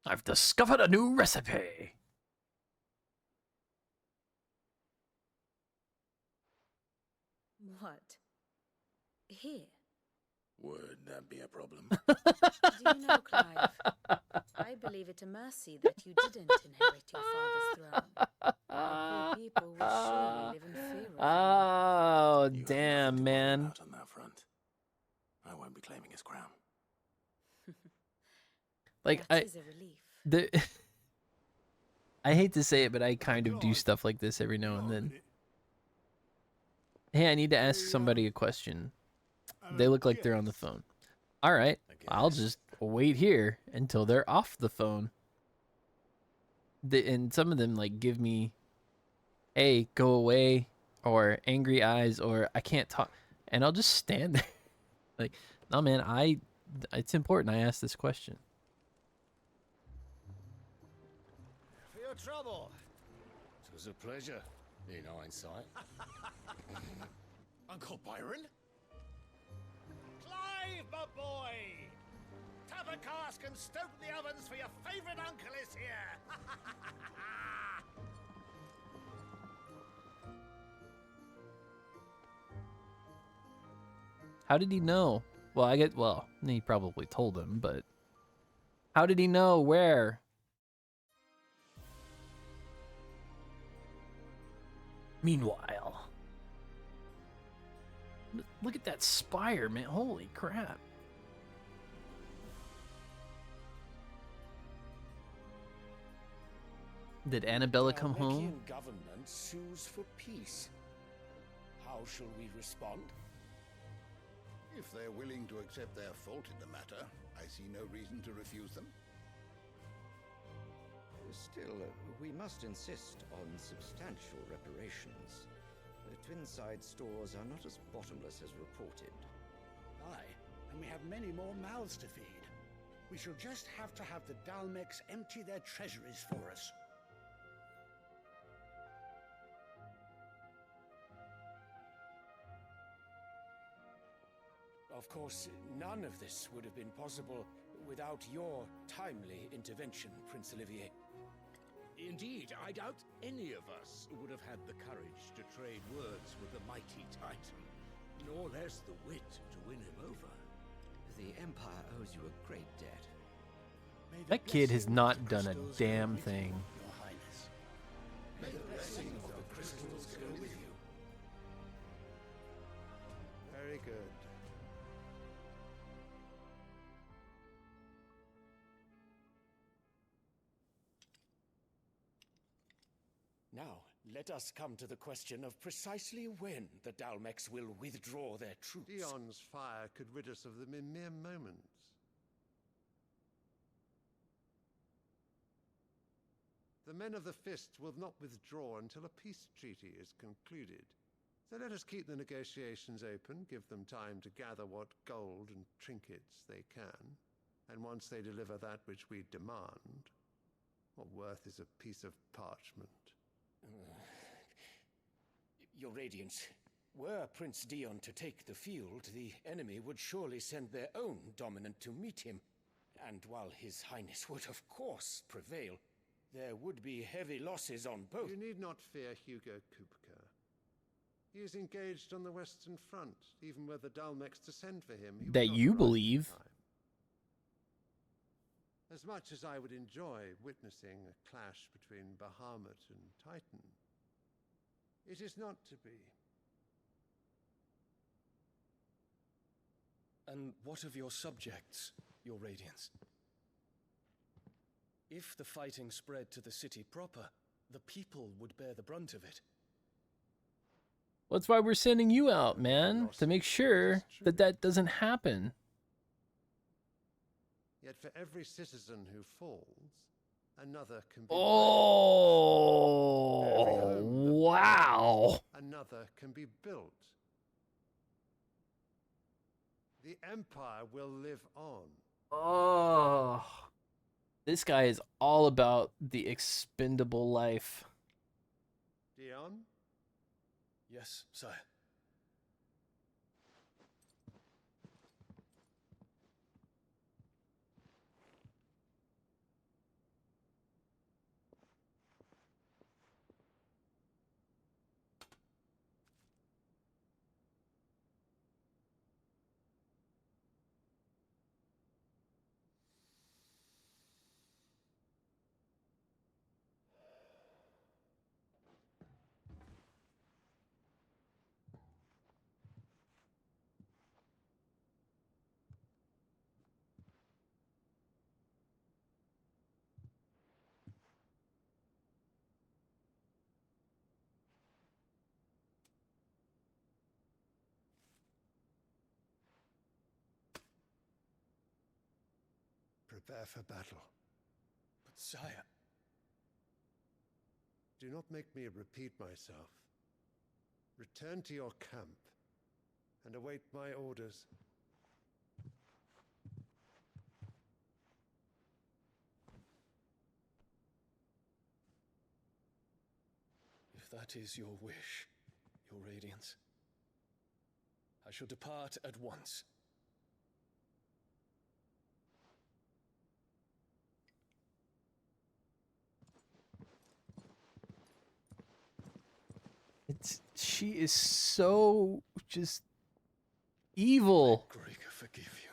I've discovered a new recipe. What? Here? Would that be a problem? Do you know, Clive? I believe it a mercy that you didn't inherit your father's throne. Our poor people will surely live in fear of Oh, You have damn, nothing to worry man. about on that front. I won't be claiming his crown. Like, That is a relief. I hate to say it, but I kind of do stuff like this every now and then. Hey, I need to ask somebody a question. They look like they're on the phone. All right, I'll just wait here until they're off the phone. And some of them like give me, "Hey, go away," or angry eyes, or I can't talk, and I'll just stand there. Like, no, man, it's important I ask this question. For your trouble. It was a pleasure, in hindsight. Uncle Byron? Clive, my boy! Tap a cask and stoke the ovens, for your favorite uncle is here! How did he know? Well, he probably told him, but how did he know where? Meanwhile, look at that spire, man. Holy crap. Did Annabella come home? Government sues for peace. How shall we respond? If they're willing to accept their fault in the matter, I see no reason to refuse them. Still, we must insist on substantial reparations. The Twinside stores are not as bottomless as reported. Aye, and we have many more mouths to feed. We shall just have to have the Dalmex empty their treasuries for us. Of course, none of this would have been possible without your timely intervention, Prince Olivier. Indeed, I doubt any of us would have had the courage to trade words with the mighty Titan, nor less the wit to win him over. The Empire owes you a great debt. That kid has not done a damn thing. Your Highness. May the blessing of the crystals go with you. Very good. Now, let us come to the question of precisely when the Dalmex will withdraw their troops. Dion's fire could rid us of them in mere moments. The men of the Fist will not withdraw until a peace treaty is concluded. So let us keep the negotiations open, give them time to gather what gold and trinkets they can, and once they deliver that which we demand, what worth is a piece of parchment? Your Radiance, were Prince Dion to take the field, the enemy would surely send their own dominant to meet him. And while His Highness would of course prevail, there would be heavy losses on both. You need not fear Hugo Kupka. He is engaged on the Western Front, even were the Dalmex to send for him. That you believe. As much as I would enjoy witnessing a clash between Bahamut and Titan, it is not to be. And what of your subjects, your Radiance? If the fighting spread to the city proper, the people would bear the brunt of it. Well, that's why we're sending you out, man, to make sure that that doesn't happen. Yet for every citizen who falls, another can be Oh, wow. another can be built. The Empire will live on. Oh, this guy is all about the expendable life. Dion? Yes, sire. Prepare for battle. But sire... Do not make me repeat myself. Return to your camp and await my orders. If that is your wish, your Radiance, I shall depart at once. She is so just evil. May Gregor forgive you.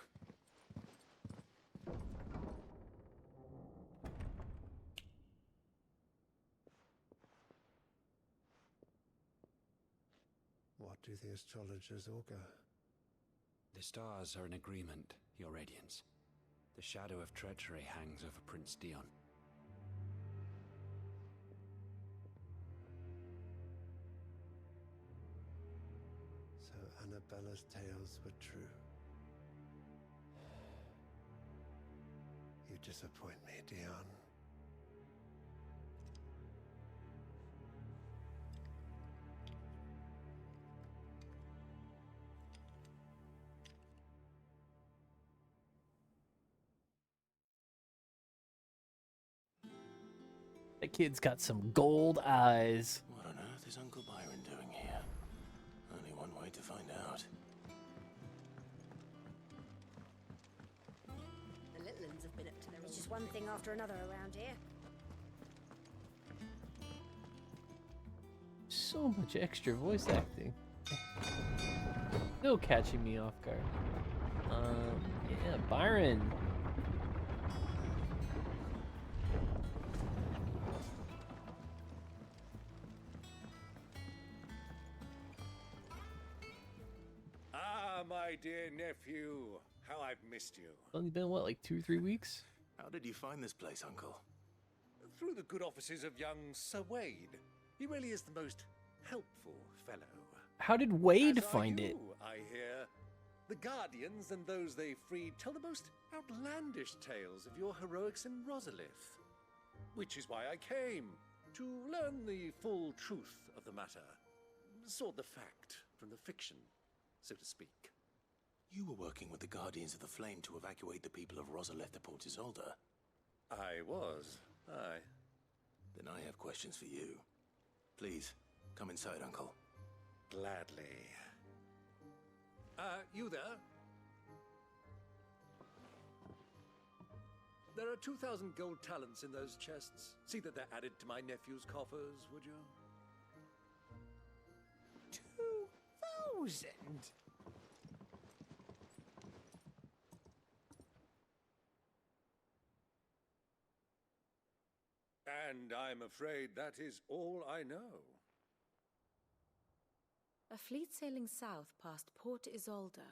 What do the astrologers augur? The stars are in agreement, Your Radiance. The shadow of treachery hangs over Prince Dion. So Annabella's tales were true. You disappoint me, Dion. That kid's got some gold eyes. What on earth is Uncle Byron doing here? Only one way to find out. The little ones have been up to their... It's just one thing after another around here. So much extra voice acting. Still catching me off guard. Yeah, Byron. Ah, my dear nephew, how I've missed you. It's only been, what, like 2 or 3 weeks? How did you find this place, Uncle? Through the good offices of young Sir Wade. He really is the most helpful fellow. How did Wade As are find it? you, I hear. The Guardians and those they freed tell the most outlandish tales of your heroics in Rosalith. Which is why I came, to learn the full truth of the matter. Sort the fact from the fiction, so to speak. You were working with the Guardians of the Flame to evacuate the people of Rosalith to Port Isolde. I was, aye. Then I have questions for you. Please, come inside, Uncle. Gladly. You there? There are 2,000 gold talents in those chests. See that they're added to my nephew's coffers, would you? 2,000? And I'm afraid that is all I know. A fleet sailing south past Port Isolde.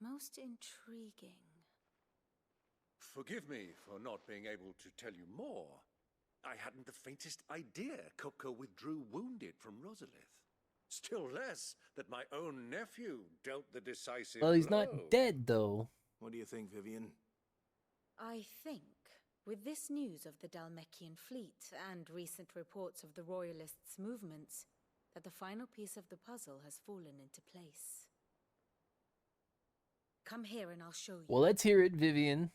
Most intriguing. Forgive me for not being able to tell you more. I hadn't the faintest idea Kopko withdrew wounded from Rosalith. Still less that my own nephew dealt the decisive Well, he's blow. not dead, though. What do you think, Vivian? I think With this news of the Dalmekian fleet and recent reports of the Royalists' movements, that the final piece of the puzzle has fallen into place. Come here and I'll show you. Well, let's hear it, Vivian.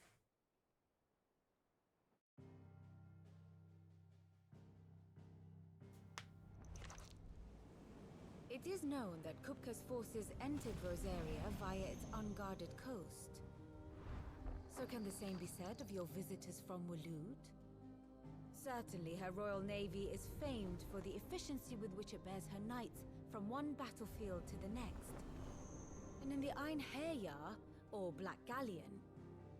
It is known that Kupka's forces entered Rosaria via its unguarded coast. So can the same be said of your visitors from Waloed? Certainly her royal navy is famed for the efficiency with which it bears her knights from one battlefield to the next. And in the Einherjar, or Black Galleon,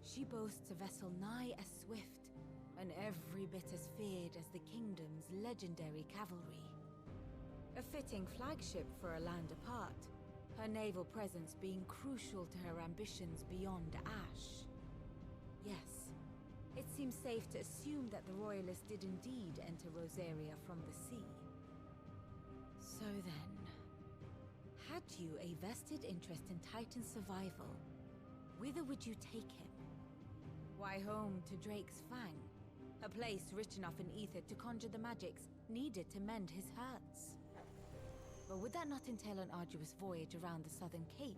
she boasts a vessel nigh as swift and every bit as feared as the kingdom's legendary cavalry. A fitting flagship for a land apart, her naval presence being crucial to her ambitions beyond Ash. Yes, it seems safe to assume that the Royalists did indeed enter Rosaria from the sea. So then, had you a vested interest in Titan's survival, whither would you take him? Why, home to Drake's Fang, a place rich enough in ether to conjure the magics needed to mend his hurts. But would that not entail an arduous voyage around the southern cape?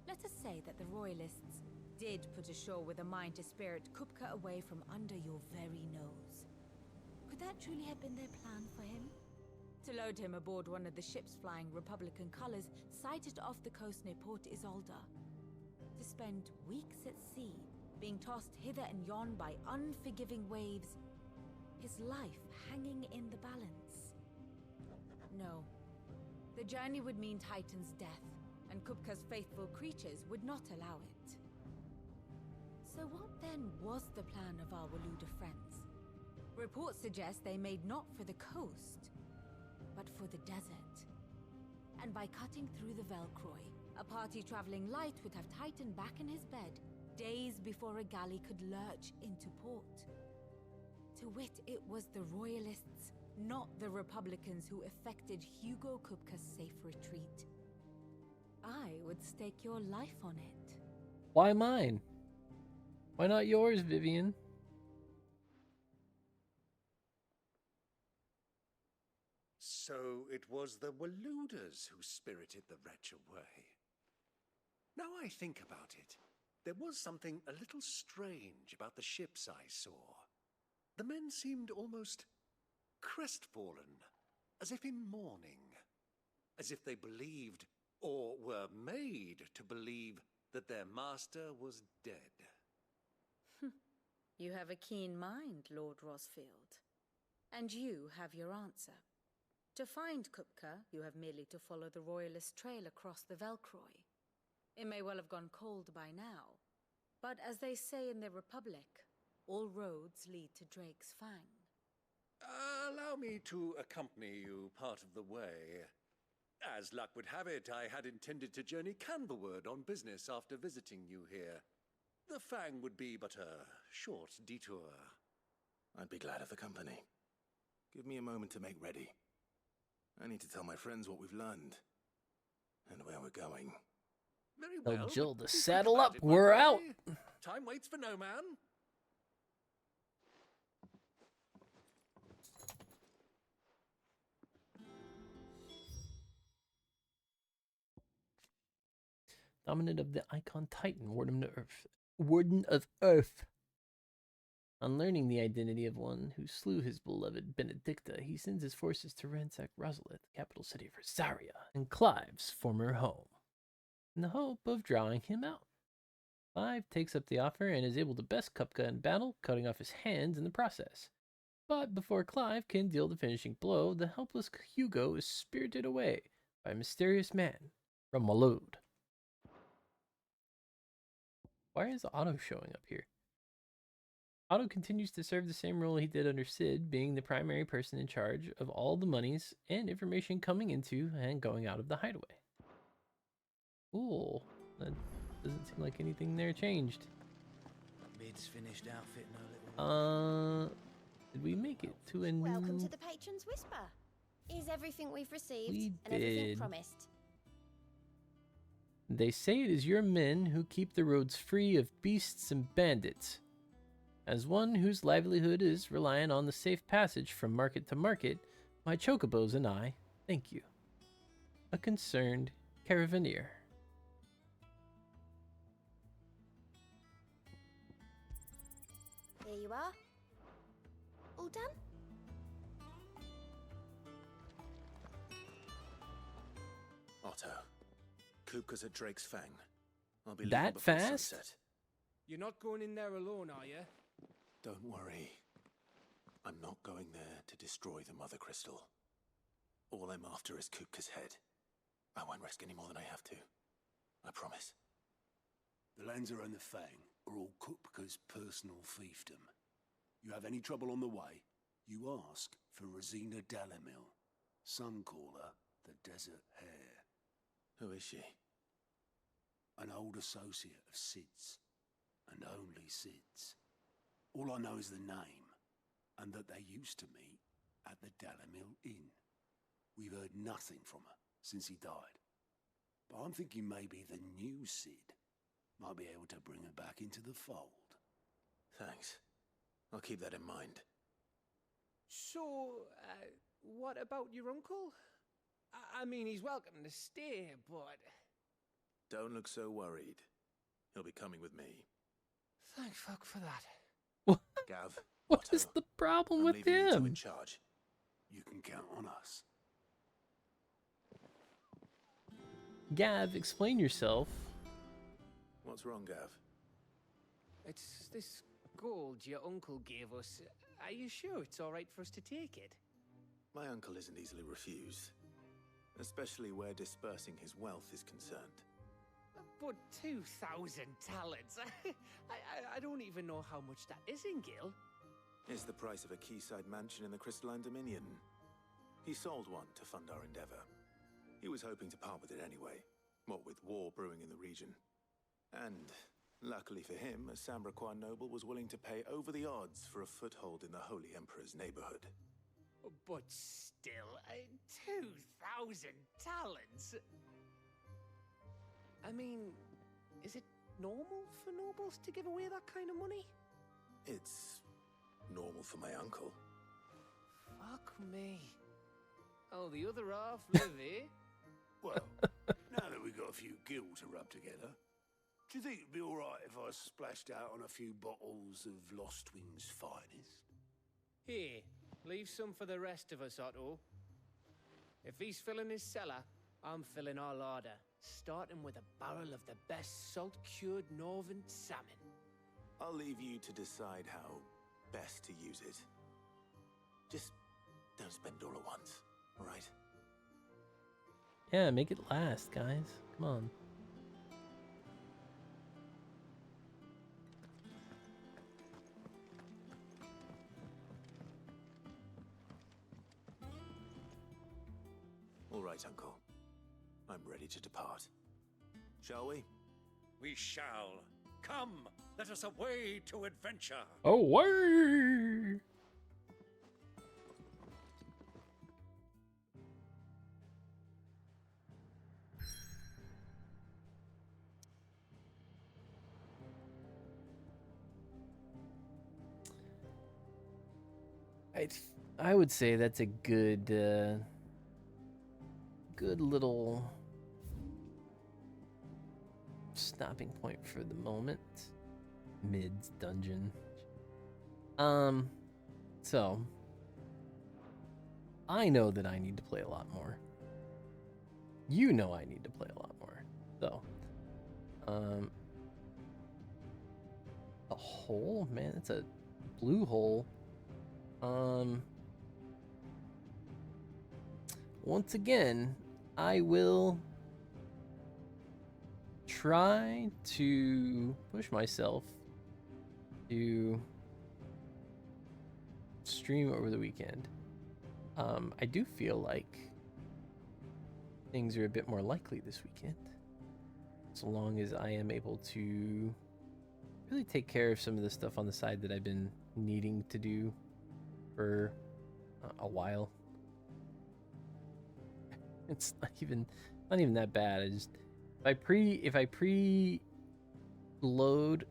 Let us say that the Royalists did put ashore with a mind to spirit Kupka away from under your very nose. Could that truly have been their plan for him? To load him aboard one of the ships flying Republican colors sighted off the coast near Port Isolde. To spend weeks at sea, being tossed hither and yon by unforgiving waves, his life hanging in the balance. No. The journey would mean Titan's death, and Kupka's faithful creatures would not allow it. So what then was the plan of our Waluda friends? Reports suggest they made not for the coast, but for the desert. And by cutting through the Velcroy, a party traveling light would have Titan back in his bed days before a galley could lurch into port. To wit, it was the Royalists, not the Republicans, who effected Hugo Kupka's safe retreat. I would stake your life on it. Why mine? Why not yours, Vivian? So it was the Waluders who spirited the wretch away. Now I think about it, there was something a little strange about the ships I saw. The men seemed almost crestfallen, as if in mourning, as if they believed, or were made to believe, that their master was dead. You have a keen mind, Lord Rosfield. And you have your answer. To find Kupka, you have merely to follow the Royalist trail across the Velcroy. It may well have gone cold by now, but as they say in the Republic, all roads lead to Drake's Fang. Allow me to accompany you part of the way. As luck would have it, I had intended to journey Canverward on business after visiting you here. The Fang would be but a short detour. I'd be glad of the company. Give me a moment to make ready. I need to tell my friends what we've learned and where we're going. Very Tell well. Jill to Think saddle about up. it, my We're boy. out. Time waits for no man. Dominant of the Icon Titan, Warden of Earth. Warden of Earth. On learning the identity of one who slew his beloved Benedicta, he sends his forces to ransack Rosalith, the capital city of Rosaria, and Clive's former home, in the hope of drawing him out. Clive takes up the offer and is able to best Kupka in battle, cutting off his hands in the process. But before Clive can deal the finishing blow, the helpless Hugo is spirited away by a mysterious man from Waloed. Why is Otto showing up here? Otto continues to serve the same role he did under Sid, being the primary person in charge of all the monies and information coming into and going out of the hideaway. Cool. That doesn't seem like anything there changed. Bid's finished outfitting our little... Did we make it to a Welcome to the Patron's Whisper. Is everything we've received We and everything did. promised? They say it is your men who keep the roads free of beasts and bandits. As one whose livelihood is reliant on the safe passage from market to market, my chocobos and I thank you. A concerned caravaneer. Here you are. All done? Otto, Kupka's at Drake's Fang. I'll be That leaving before fast? sunset. You're not going in there alone, are you? Don't worry. I'm not going there to destroy the Mother Crystal. All I'm after is Kupka's head. I won't risk any more than I have to. I promise. The Lancer and the Fang are all Kupka's personal fiefdom. You have any trouble on the way, you ask for Rosina Dalamil. Some call her the Desert Hare. Who is she? An old associate of Sid's, and only Sid's. All I know is the name, and that they used to meet at the Dalamil Inn. We've heard nothing from her since he died. But I'm thinking maybe the new Sid might be able to bring her back into the fold. Thanks. I'll keep that in mind. So, what about your uncle? I mean, he's welcome to stay, but... Don't look so worried. He'll be coming with me. Thank fuck for that. Gav, What is the problem I'm with leaving you two him? in charge. You can count on us. Gav, explain yourself. What's wrong, Gav? It's this gold your uncle gave us. Are you sure it's all right for us to take it? My uncle isn't easily refused, especially where dispersing his wealth is concerned. But 2,000 talents. I don't even know how much that is in Gil. It's the price of a quayside mansion in the Crystalline Dominion. He sold one to fund our endeavor. He was hoping to part with it anyway, what with war brewing in the region. And, luckily for him, a Sambraquan noble was willing to pay over the odds for a foothold in the Holy Emperor's neighborhood. But still, 2,000 talents? I mean, is it normal for nobles to give away that kind of money? It's normal for my uncle. Fuck me. Oh, the other half live, eh? Well, now that we've got a few gil to rub together, do you think it'd be alright if I splashed out on a few bottles of Lost Wing's finest? Here, leave some for the rest of us, Otto. If he's filling his cellar, I'm filling our larder, starting with a barrel of the best salt-cured northern salmon. I'll leave you to decide how best to use it. Just don't spend it all at once, all right? Yeah, make it last, guys. Come on. All right, Uncle. I'm ready to depart. Shall we? We shall. Come, let us away to adventure. Away! I would say that's a good, good little stopping point for the moment. Mid's dungeon. So I know that I need to play a lot more. You know I need to play a lot more. So, a hole? Man, it's a blue hole. Once again, I will try to push myself to stream over the weekend. I do feel like things are a bit more likely this weekend, so long as I am able to really take care of some of the stuff on the side that I've been needing to do for a while. It's not even that bad. I just if I pre-load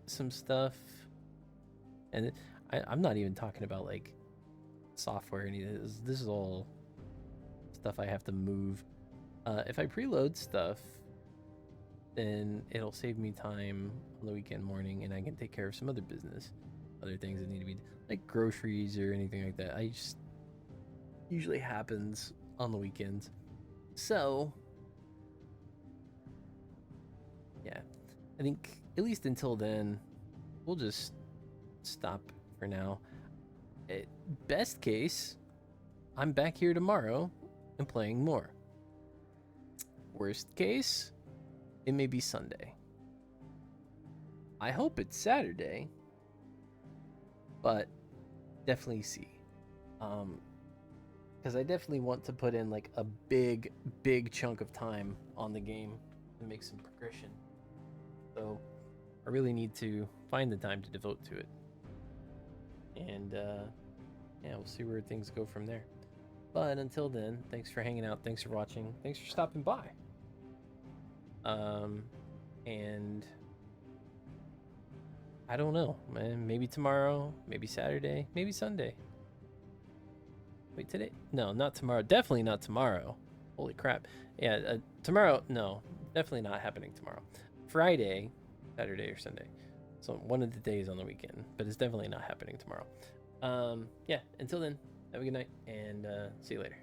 some stuff And I'm not even talking about like software or anything. This is all stuff I have to move. If I preload stuff, then it'll save me time on the weekend morning, and I can take care of some other business, other things that need to be like groceries or anything like that. I just usually happens on the weekends. So yeah, I think at least until then, we'll just stop for now. Best case, I'm back here tomorrow and playing more. Worst case, it may be Sunday. I hope it's Saturday, but definitely see. Because I definitely want to put in like a big chunk of time on the game and make some progression. So I really need to find the time to devote to it. And yeah, we'll see where things go from there. But until then, thanks for hanging out. Thanks for watching. Thanks for stopping by. And I don't know, man. Maybe tomorrow, maybe Saturday, maybe Sunday. Wait, today? No, not tomorrow. Definitely not tomorrow. Holy crap. Yeah, tomorrow, no. Definitely not happening tomorrow. Friday, Saturday, or Sunday. So one of the days on the weekend. But it's definitely not happening tomorrow. Yeah, until then, have a good night, and see you later.